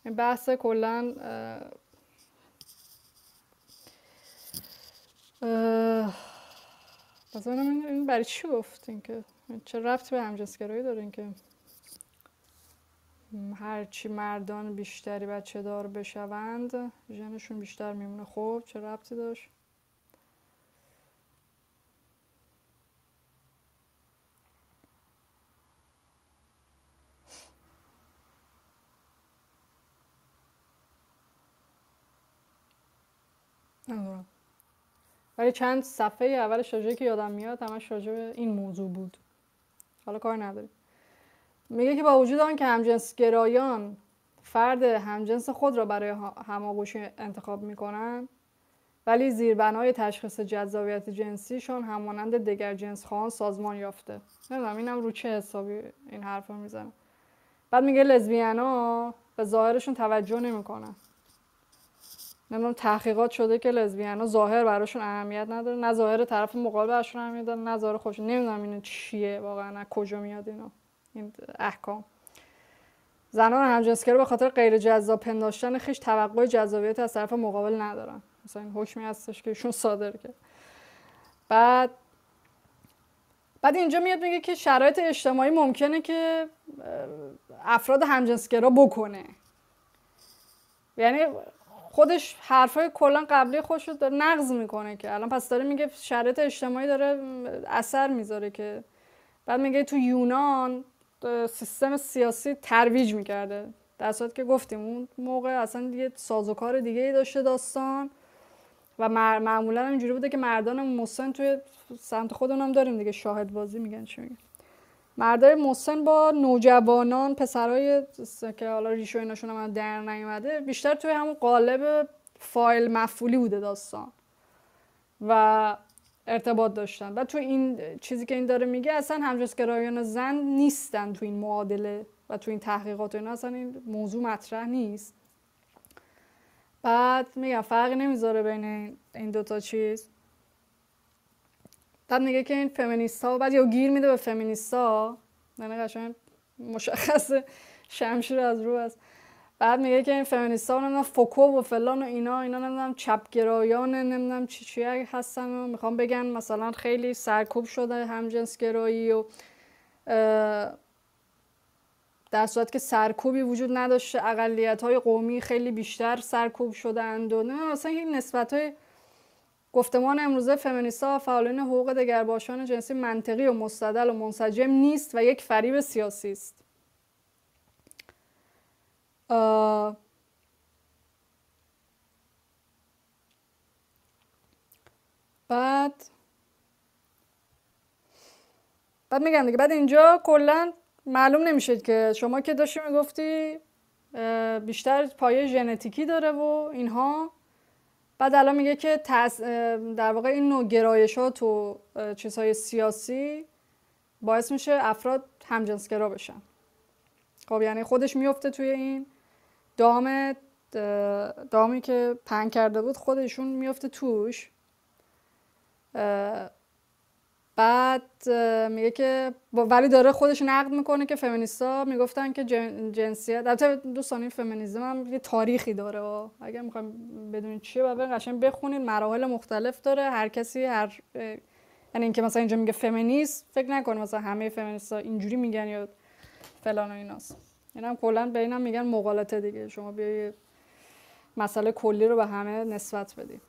این بحث کلن مثلا این برای چی گفت؟ این که چه ربطی به همجنسگرایی داره این که هرچی مردان بیشتری بچه دار بشوند ژنشون بیشتر میمونه؟ خب چه ربطی داشت؟ ندارم، ولی چند صفحه اولش راجعه که یادم میاد همش راجع به این موضوع بود. حالا کار نداریم. میگه که با وجود آن که همجنسگرایان فرد همجنس خود را برای هماغوشی انتخاب میکنند، ولی زیربنای تشخیص جذابیت جنسیشون همانند دیگر جنس خواهان سازمان یافته. نمیدونم اینم رو چه حسابی این حرف رو میزنه. بعد میگه لزبیانا به ظاهرشون توجه نمیکنن. نمیدونم تحقیقات شده که لزبیانا ظاهر براشون اهمیت نداره، نه ظاهر طرف مقابل براشون اهمیت داره، نه ظاهر خودشون. نمیدونم اینو چیه واقعا، از کجا میاد اینا این احکام. زنان همجنسگرا به خاطر غیر جذاب پنداشتن خویش توقع جذابیت از طرف مقابل ندارن. مثلا این حکمی هستش که ایشون صادر کرد. بعد اینجا میاد میگه که شرایط اجتماعی ممکنه که افراد همجنسگرا بکنه. یعنی خودش حرفای کلا قبلی خودش رو داره نقض میکنه که الان پس داره میگه شرایط اجتماعی داره اثر میذاره که. بعد میگه تو یونان سیستم سیاسی ترویج میکرده، در صورتی که گفتیم اون موقع اصلا یه سازوکار دیگه ای داشته داستان و معمولا اینجوری بوده که مردان مسن توی سمت خودمون هم داریم دیگه، شاهد بازی میگن چی میگن، مردای مسن با نوجوانان پسرای که حالا ریش و ایناشون هم در نیومده بیشتر توی همون قالب فاعل مفعولی بوده داستان و ارتباط داشتن. و تو این چیزی که این داره میگه اصلا همجنسگرایان زن نیستن تو این معادله و تو این تحقیقات و اینا اصلا این موضوع مطرح نیست. بعد میگم فرقی نمیذاره بین این دوتا چیز. بعد میگه که این فمینیستا بعد یا گیر میده به فمینیستا، یعنی قشنگ مشخصه شمشیر از رو است. بعد میگه که این فمینیستا نمیدونم فوکو و فلان و اینا نمیدونم چپگرایان نمیدونم چی هستن و میخوام بگن مثلا خیلی سرکوب شده همجنسگرایی و در صورت که سرکوبی وجود نداشته، اقلیت‌های قومی خیلی بیشتر سرکوب شدند و نه مثلا این نسبت‌های گفتمان امروزه فمینیست‌ها و فعالین حقوق دگرباشان جنسی منطقی و مستدل و منسجم نیست و یک فریب سیاسی است. بعد میگم دیگه، بعد اینجا کلا معلوم نمیشه که شما که داشتی میگفتی بیشتر پایه ژنتیکی داره و اینها. بعد الان میگه که در واقع این نوع گرایشات و چیزهای سیاسی باعث میشه افراد همجنسگرا بشن. خب یعنی خودش میفته توی این دامی که پنگ کرده بود، خودشون میفته توش. بعد میگه که ولی داره خودش نقد میکنه که فمینیستا میگفتن که جنسیت، البته دوستان این فمینیسم هم یه تاریخی داره و اگر میخوایم بدونید چیه باید قشنگ بخونید، مراحل مختلف داره. هر کسی یعنی اینکه مثلا اینجا میگه فمینیست فکر نکنه مثلا همه فمینیستا اینجوری میگن یا فلان و ایناست. اینم کلا به اینم میگن مغالطه دیگه، شما بیاید مسئله کلی رو به همه نسبت بدید.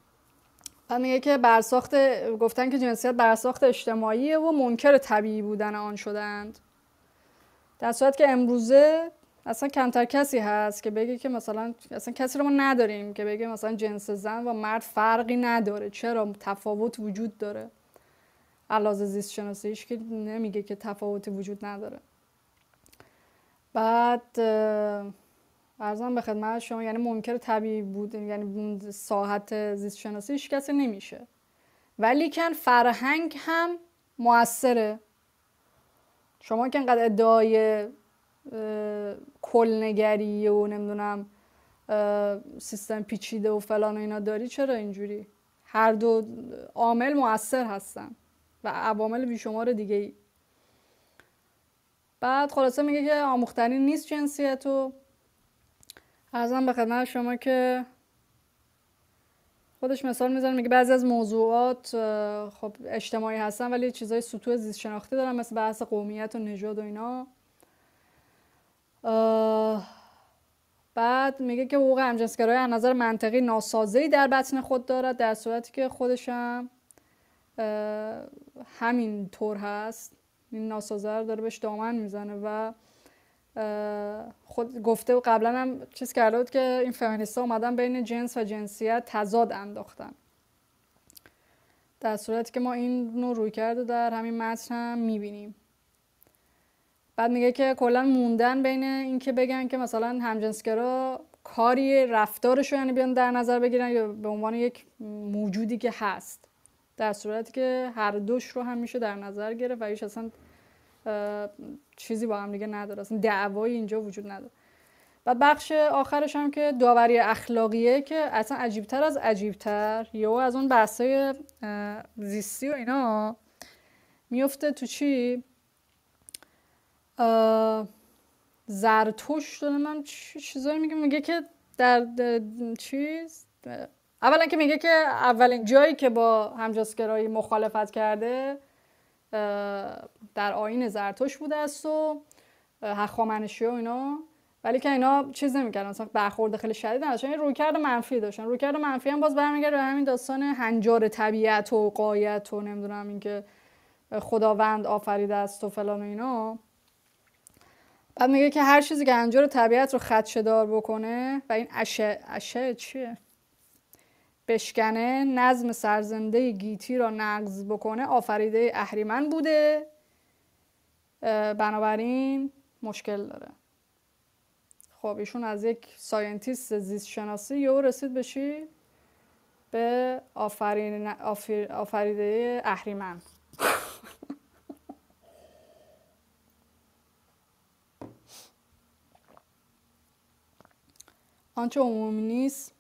بعد میگه که گفتن که جنسیت برساخت اجتماعیه و منکر طبیعی بودن آن شدند، در صورت که امروزه اصلا کمتر کسی هست که بگه که مثلا اصلا کسی رو ما نداریم که بگه مثلا جنس زن و مرد فرقی نداره. چرا؟ تفاوت وجود داره. علاوه زیست شناسی هیچ که نمیگه که تفاوتی وجود نداره. بعد عرضم به خدمت شما یعنی منکر طبیعی بود، یعنی ساحت زیست شناسی هیچ کسی نمیشه، ولی کن فرهنگ هم مؤثره. شما که انقدر ادعای کلنگری و نمیدونم سیستم پیچیده و فلان و اینا داری، چرا اینجوری؟ هر دو عامل مؤثر هستن و عوامل بیشمار دیگه ای. بعد خلاصه میگه که آموختنی نیست جنسیت و عرضم به خدمت شما که خودش مثال میزنه، میگه بعضی از موضوعات خب اجتماعی هستن ولی چیزای سطوح زیست شناختی دارن، مثل بحث قومیت و نژاد و اینا. بعد میگه که حقوق همجنسگرایی از نظر منطقی ناسازه‌ای در بطن خود دارد، در صورتی که خودش هم همین طور هست. این ناسازه رو داره بهش دامن میزنه و خود گفته و قبلا هم چیز کرده بود که این فمینیست‌ها اومدن بین جنس و جنسیت تضاد انداختن. در صورتی که ما این نوع رویکرد در همین متن هم میبینیم. بعد میگه که کلا موندن بین این که بگن که مثلا همجنسگرا کاری رفتارش رو یعنی بیان در نظر بگیرن یا به عنوان یک موجودی که هست، در صورتی که هر دوش رو هم میشه در نظر گرفت و هیچ اصلا چیزی با هم دیگه نداره، اصلا دعوایی اینجا وجود نداره. و بخش آخرش هم که داوری اخلاقیه که اصلا عجیبتر از عجیبتر یا از اون بحثای زیستی و اینا میفته تو چی؟ زرتشت داره من چیزایی میگه که در چیز اولا که میگه که اولین جایی که با همجنسگرایی مخالفت کرده در آیین زرتشت بوده است و هخامنشی و اینا، ولی که اینا چیز نمی‌کردن، مثلا برخورد خیلی شدید نداشتن، این رویکرد منفی داشتن. رویکرد منفی هم باز برمیگرده به همین داستان هنجار طبیعت و غایت و نمیدونم اینکه خداوند آفریده است و فلان و اینا. بعد میگه که هر چیزی که هنجار طبیعت رو خدشه‌دار بکنه و این اشه چیه؟ بشکنه، نظم سرزنده گیتی را نقض بکنه، آفریده اهریمن بوده، بنابراین مشکل داره. خب ایشون از یک ساینتیست زیست شناسی یهو رسید به چی؟ به آفریده اهریمن. آنچه عمومی نیست.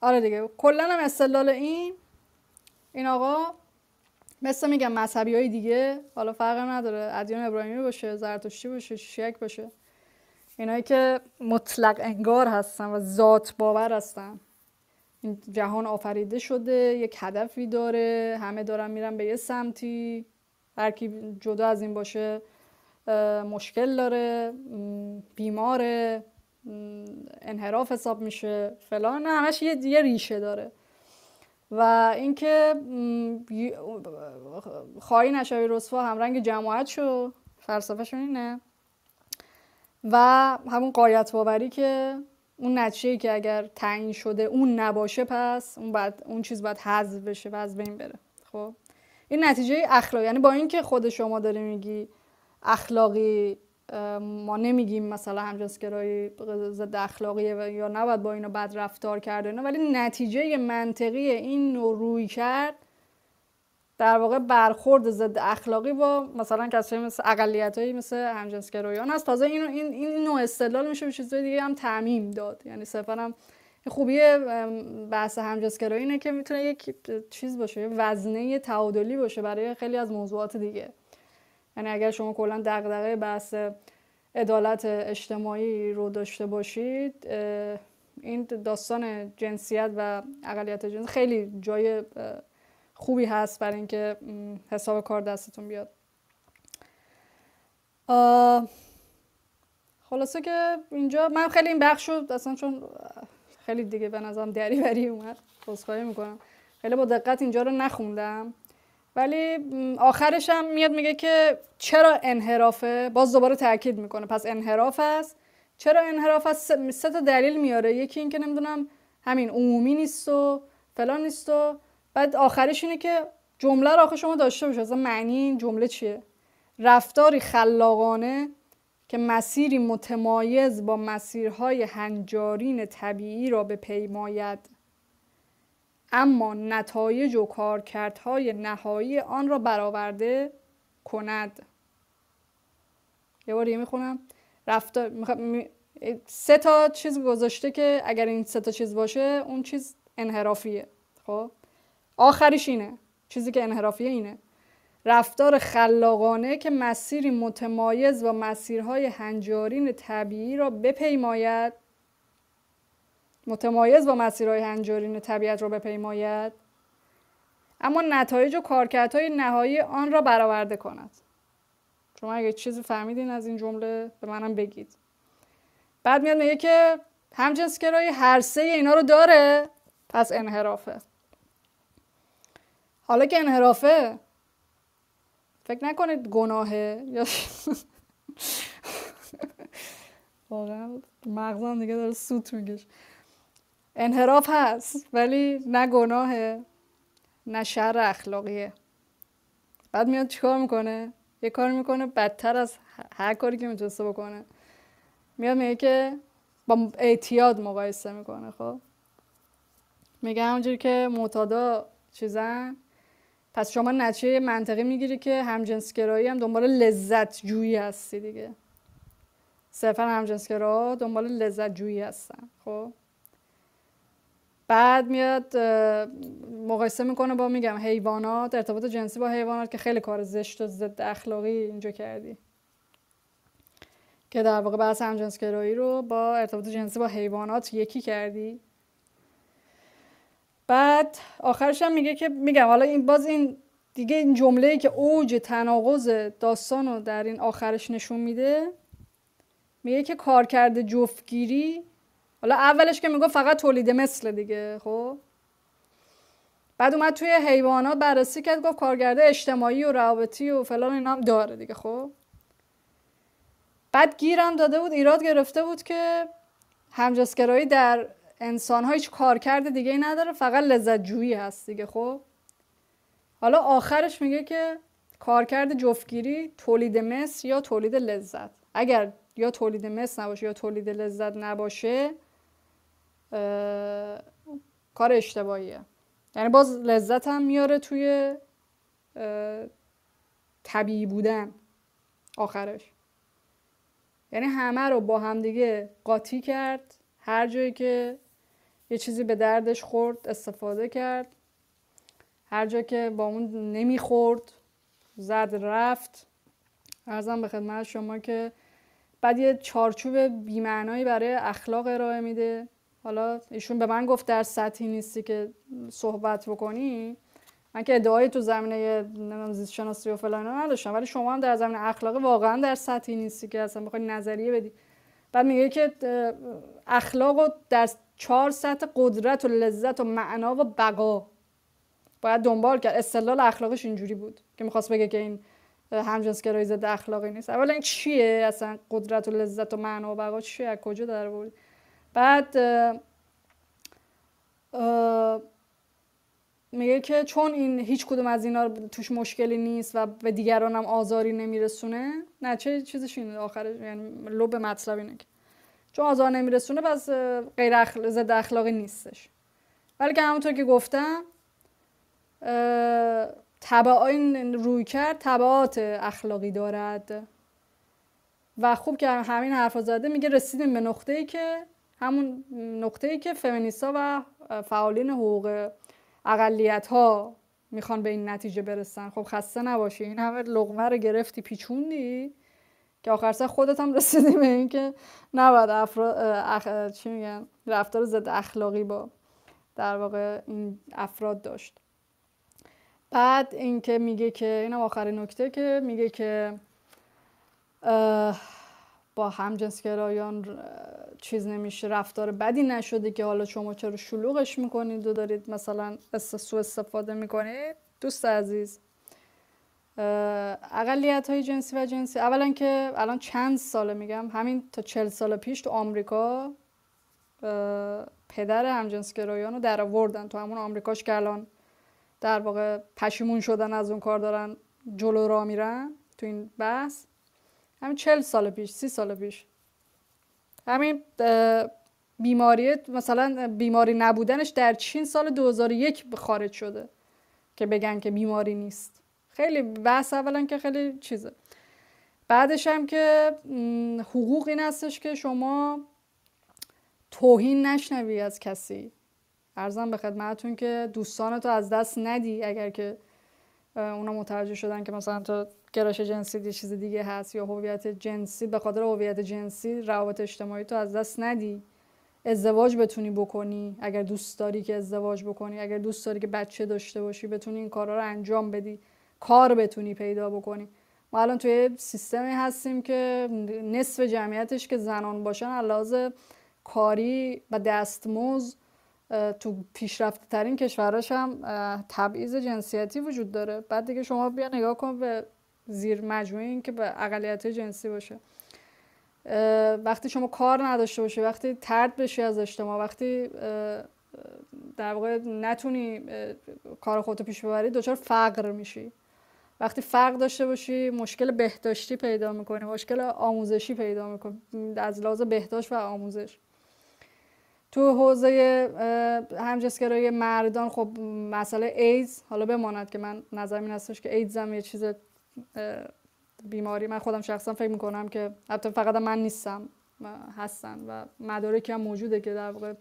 آره دیگه کلا هم استدلال این آقا مثل میگم مذهبی های دیگه، حالا فرق نداره ادیان ابراهیمی باشه، زرتشتی باشه، شیعه باشه، اینایی که مطلق انگار هستن و ذات باور هستن، این جهان آفریده شده، یک هدفی داره، همه دارن میرن به یه سمتی، هر کی جدا از این باشه مشکل داره، بیماره، انحراف حساب میشه فلان، همش یه ریشه داره. و اینکه خواهی نشوی رسوا همرنگ جماعت شو، فلسفه‌شون اینه. و همون غایت باوری که اون نتیجه‌ای که اگر تعیین شده اون نباشه پس اون چیز باید حذف بشه و از بین بره. خب این نتیجه اخلاقی، یعنی با اینکه خود شما داری میگی اخلاقی، ما نمیگیم مثلا همجنسگرایی ضد اخلاقیه یا نباید با اینو بد رفتار کرده نه، ولی نتیجه منطقی این نوع روی کرد در واقع برخورد ضد اخلاقی با مثلا کسایی مثل اقلیتایی مثل همجنسگرایان هست. تازه این نوع استدلال میشه به چیزای دیگه هم تعمیم داد. یعنی صرفا هم خوبی بحث همجنسگرایی اینه که میتونه یک چیز باشه، یه وزنه تعادلی باشه برای خیلی از موضوعات دیگه. یعنی اگر شما کلا دغدغه بحث عدالت اجتماعی رو داشته باشید، این داستان جنسیت و اقلیت جنسی خیلی جای خوبی هست برای اینکه حساب کار دستتون بیاد. خلاصه که اینجا من خیلی این بخش رو اصلا چون خیلی دیگه به نظرم دریوری اومد، عذرخواهی میکنم، خیلی با دقت اینجا رو نخوندم، ولی آخرش هم میاد میگه که چرا انحرافه، باز دوباره تاکید میکنه پس انحراف است. چرا انحراف است؟ 3 تا دلیل میاره. یکی این که نمیدونم همین عمومی نیست و فلان نیست و بعد آخرش اینه که جمله رو آخه شما داشته باشید. اصلا معنی این جمله چیه؟ رفتاری خلاقانه که مسیری متمایز با مسیرهای هنجارین طبیعی را بپیماید، اما نتایج و کارکردهای نهایی آن را برآورده کند. یه بار دیگه میخونم. 3 تا چیز گذاشته که اگر این 3 تا چیز باشه اون چیز انحرافیه. خب آخریش اینه، چیزی که انحرافیه اینه: رفتار خلاقانه که مسیری متمایز و مسیرهای هنجارین طبیعی را بپیماید، متمایز با مسیرهای هنجارین طبیعت را بپیماید، اما نتایج و کارکردهای نهایی آن را برآورده کند. شما اگه چیزی فهمیدین از این جمله به منم بگید. بعد میاد میگه که همجنسگرایی هر 3 اینا رو داره، پس انحرافه. حالا که انحرافه فکر نکنید گناهه یا واقعا مغزم دیگه داره سوت میکشه. انحراف هست ولی نه گناهه نه شر اخلاقیه. بعد میاد چیکار میکنه؟ یه کار میکنه بدتر از هر کاری که میتونسته بکنه. میاد میگه که با اعتیاد مقایسه میکنه. خب میگه همونجوری که معتادا چیزن، پس شما نتیجه منطقی میگیری که همجنسگرایی هم دنبال لذت جویی هستی دیگه. صرفا همجنسگراها دنبال لذت جویی هستن. خب بعد میاد مقایسه میکنه با میگم حیوانات، ارتباط جنسی با حیوانات، که خیلی کار زشت و ضد اخلاقی اینجا کردی، که در واقع بحث همجنسگرایی رو با ارتباط جنسی با حیوانات یکی کردی. بعد آخرش هم میگه که میگم حالا این دیگه این جمله‌ای که اوج تناقض داستان رو در این آخرش نشون میده، میگه که کارکرد جفتگیری، حالا اولش که میگه فقط تولید مثل دیگه، خب بعد اومد توی حیوانات بررسی کرد، گفت کارکرد اجتماعی و روابطی و فلان اینا هم داره دیگه. خب بعد گیرم داده بود، ایراد گرفته بود که همجنسگرایی در انسان‌ها هیچ کارکرد دیگه ای نداره، فقط لذت جویی هست دیگه. خب حالا آخرش میگه که کارکرد جفتگیری تولید مثل یا تولید لذت. اگر یا تولید مثل نباشه یا تولید لذت نباشه کار اشتباهیه. یعنی باز لذت هم میاره توی طبیعی بودن آخرش. یعنی همه رو با هم دیگه قاطی کرد، هر جایی که یه چیزی به دردش خورد استفاده کرد، هر جایی که با اون نمیخورد زد رفت. عرضم به خدمت شما که بعد یه چارچوب بی‌معنایی برای اخلاق ارائه میده. حالا ایشون به من گفت در سطحی نیستی که صحبت بکنی، من که ادعایی تو زمینه زیست شناسی و فلان نداشتم، ولی شما هم در زمینه اخلاقی واقعا در سطحی نیستی که اصلا بخوای نظریه بدی. بعد میگه که اخلاقو در 4 سطح قدرت و لذت و معنا و بقا باید دنبال کرد. استدلال اخلاقش اینجوری بود که میخواست بگه که این همجنسگرایی ضد اخلاقی نیست. اولا این چیه اصلا؟ قدرت و لذت و معنا و بقا چیه؟ از کجا در آوردی؟ بعد میگه که چون این هیچ کدوم از اینا توش مشکلی نیست و به دیگران هم آزاری نمیرسونه، نه چه چیزش اینه آخرش، یعنی لب مطلب اینه که چون آزار نمیرسونه پس غیر ضد اخلاقی نیستش. ولی که همونطور که گفتم این روی کرد تبعات اخلاقی دارد. و خوب که همین حرفا زده، میگه رسیدیم به نقطه‌ای که همون نقطه‌ای که فمینیست‌ها و فعالین حقوق اقلیت‌ها میخوان به این نتیجه برسن. خب خسته نباشی، این همه لقمه رو گرفتی پیچوندی که آخر سر خودت هم رسیدی به این که نباید رفتار ضد اخلاقی با در واقع این افراد داشت. بعد این که میگه که اینم آخرین نکته که میگه که با همجنسگرایان چیز نمیشه، رفتار بدی نشده که حالا شما چرا شلوغش میکنید و دارید مثلا سوء استفاده میکنید. دوست عزیز، اقلیت های جنسی و جنسی اولا که الان چند ساله، میگم همین تا 40 سال پیش تو آمریکا پدر همجنسگرایان رو در آوردن تو همون آمریکاش که الان در واقع پشیمون شدن از اون کار، دارن جلو را میرن تو این بحث. همین 40 سال پیش 30 سال پیش همین بیماری، مثلا بیماری نبودنش در چین سال 2001 خارج شده که بگن که بیماری نیست. خیلی بحث اولا که خیلی چیزه. بعدش هم که حقوق این هستش که شما توهین نشنوی از کسی. عرضم به خدمتتون که دوستانتو از دست ندی اگر که اونا متوجه شدن که مثلا تو گرایش جنسی یه چیز دیگه هست یا هویت جنسی، به خاطر هویت جنسی روابط اجتماعی تو از دست ندی. ازدواج بتونی بکنی اگر دوست داری که ازدواج بکنی، اگر دوست داری که بچه داشته باشی بتونی این کارا رو انجام بدی، کار بتونی پیدا بکنی. ما الان توی سیستمی هستیم که نصف جمعیتش که زنان باشن علاوه کاری و دستمزد تو پیشرفته ترین کشوراش هم تبعیض جنسیتی وجود داره. بعد دیگه شما بیا نگاه کن به زیر مجموعه این که به اقلیت جنسی باشه. وقتی شما کار نداشته باشی، وقتی طرد بشی از اجتماع، وقتی در واقع نتونی کار خودتو پیش ببری، دچار فقر میشی. وقتی فقر داشته باشی مشکل بهداشتی پیدا میکنی، مشکل آموزشی پیدا میکنی، از لحاظ بهداشت و آموزش. تو حوزه همجنسگرایی مردان خب مسئله ایدز حالا بماند که من نظرم این هستش که ایدز هم یه چیز بیماری، من خودم شخصا فکر میکنم که حتی فقط من نیستم هستن و مدارکی هم موجوده که در واقع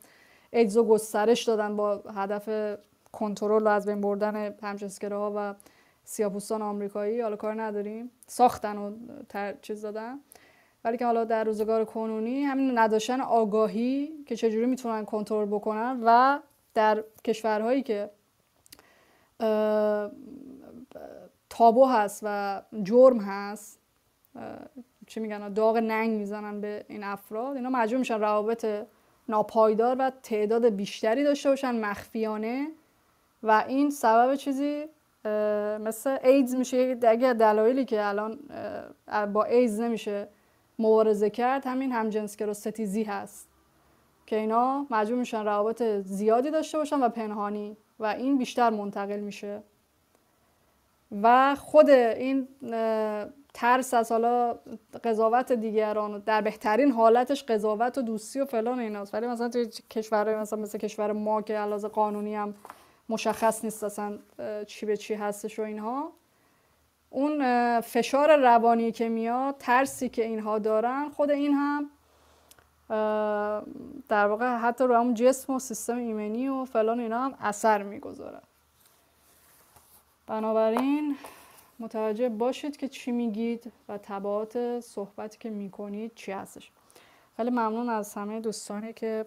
ایدز رو گسترش دادن با هدف کنترل و از بین بردن همجنسگراها و سیاه‌پوستان آمریکایی. حالا کار نداریم، ساختن و چیز دادن، ولی که حالا در روزگار کنونی همین نداشتن آگاهی که چجوری میتونن کنترل بکنن و در کشورهایی که تابو هست و جرم هست، چی میگن، داغ ننگ میزنن به این افراد، اینا مجبور میشن روابط ناپایدار و تعداد بیشتری داشته باشن مخفیانه و این سبب چیزی مثل ایدز میشه. اگه دلایلی که الان با ایدز نمیشه مبارزه کرد همین همجنسگرا ستیزی هست که اینا مجبور میشن روابط زیادی داشته باشن و پنهانی و این بیشتر منتقل میشه و خود این ترس از حالا قضاوت دیگران در بهترین حالتش قضاوت و دوستی و فلان ایناست، ولی مثلا توی کشورهای مثل کشور ما که علاوه قانونی هم مشخص نیست اصلا چی به چی هستش و اینها، اون فشار روانی که میاد، ترسی که اینها دارن، خود این هم در واقع حتی رو همون جسم و سیستم ایمنی و فلان اینا هم اثر میگذاره. بنابراین متوجه باشید که چی میگید و تبعات صحبتی که میکنید چی هستش. خیلی ممنون از همه دوستانی که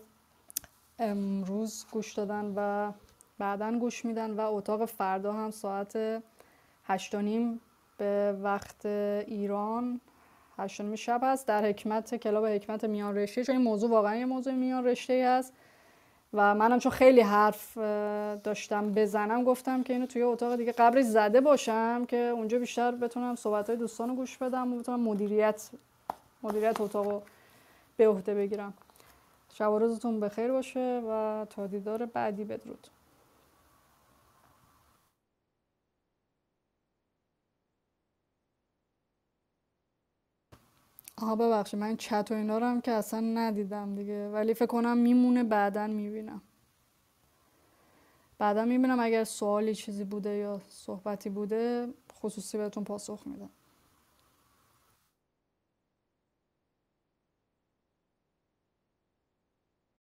امروز گوش دادن و بعداً گوش میدن و اتاق فردا هم ساعت 8:30 به وقت ایران 8:30 شب هست در حکمت، کلاب حکمت میان رشته، چون این موضوع واقعا یه موضوع میان رشته هست و منم چون خیلی حرف داشتم بزنم گفتم که اینو توی اتاق دیگه قبلش زده باشم که اونجا بیشتر بتونم صحبت‌های دوستان رو گوش بدم و بتونم مدیریت اتاق رو به عهده بگیرم. شب و روزتون بخیر باشه و تا دیدار بعدی بدرود. ببخشید من چت و اینا رو هم که اصلا ندیدم دیگه، ولی فکر کنم میمونه بعداً میبینم اگر سوالی چیزی بوده یا صحبتی بوده خصوصی بهتون پاسخ میدم.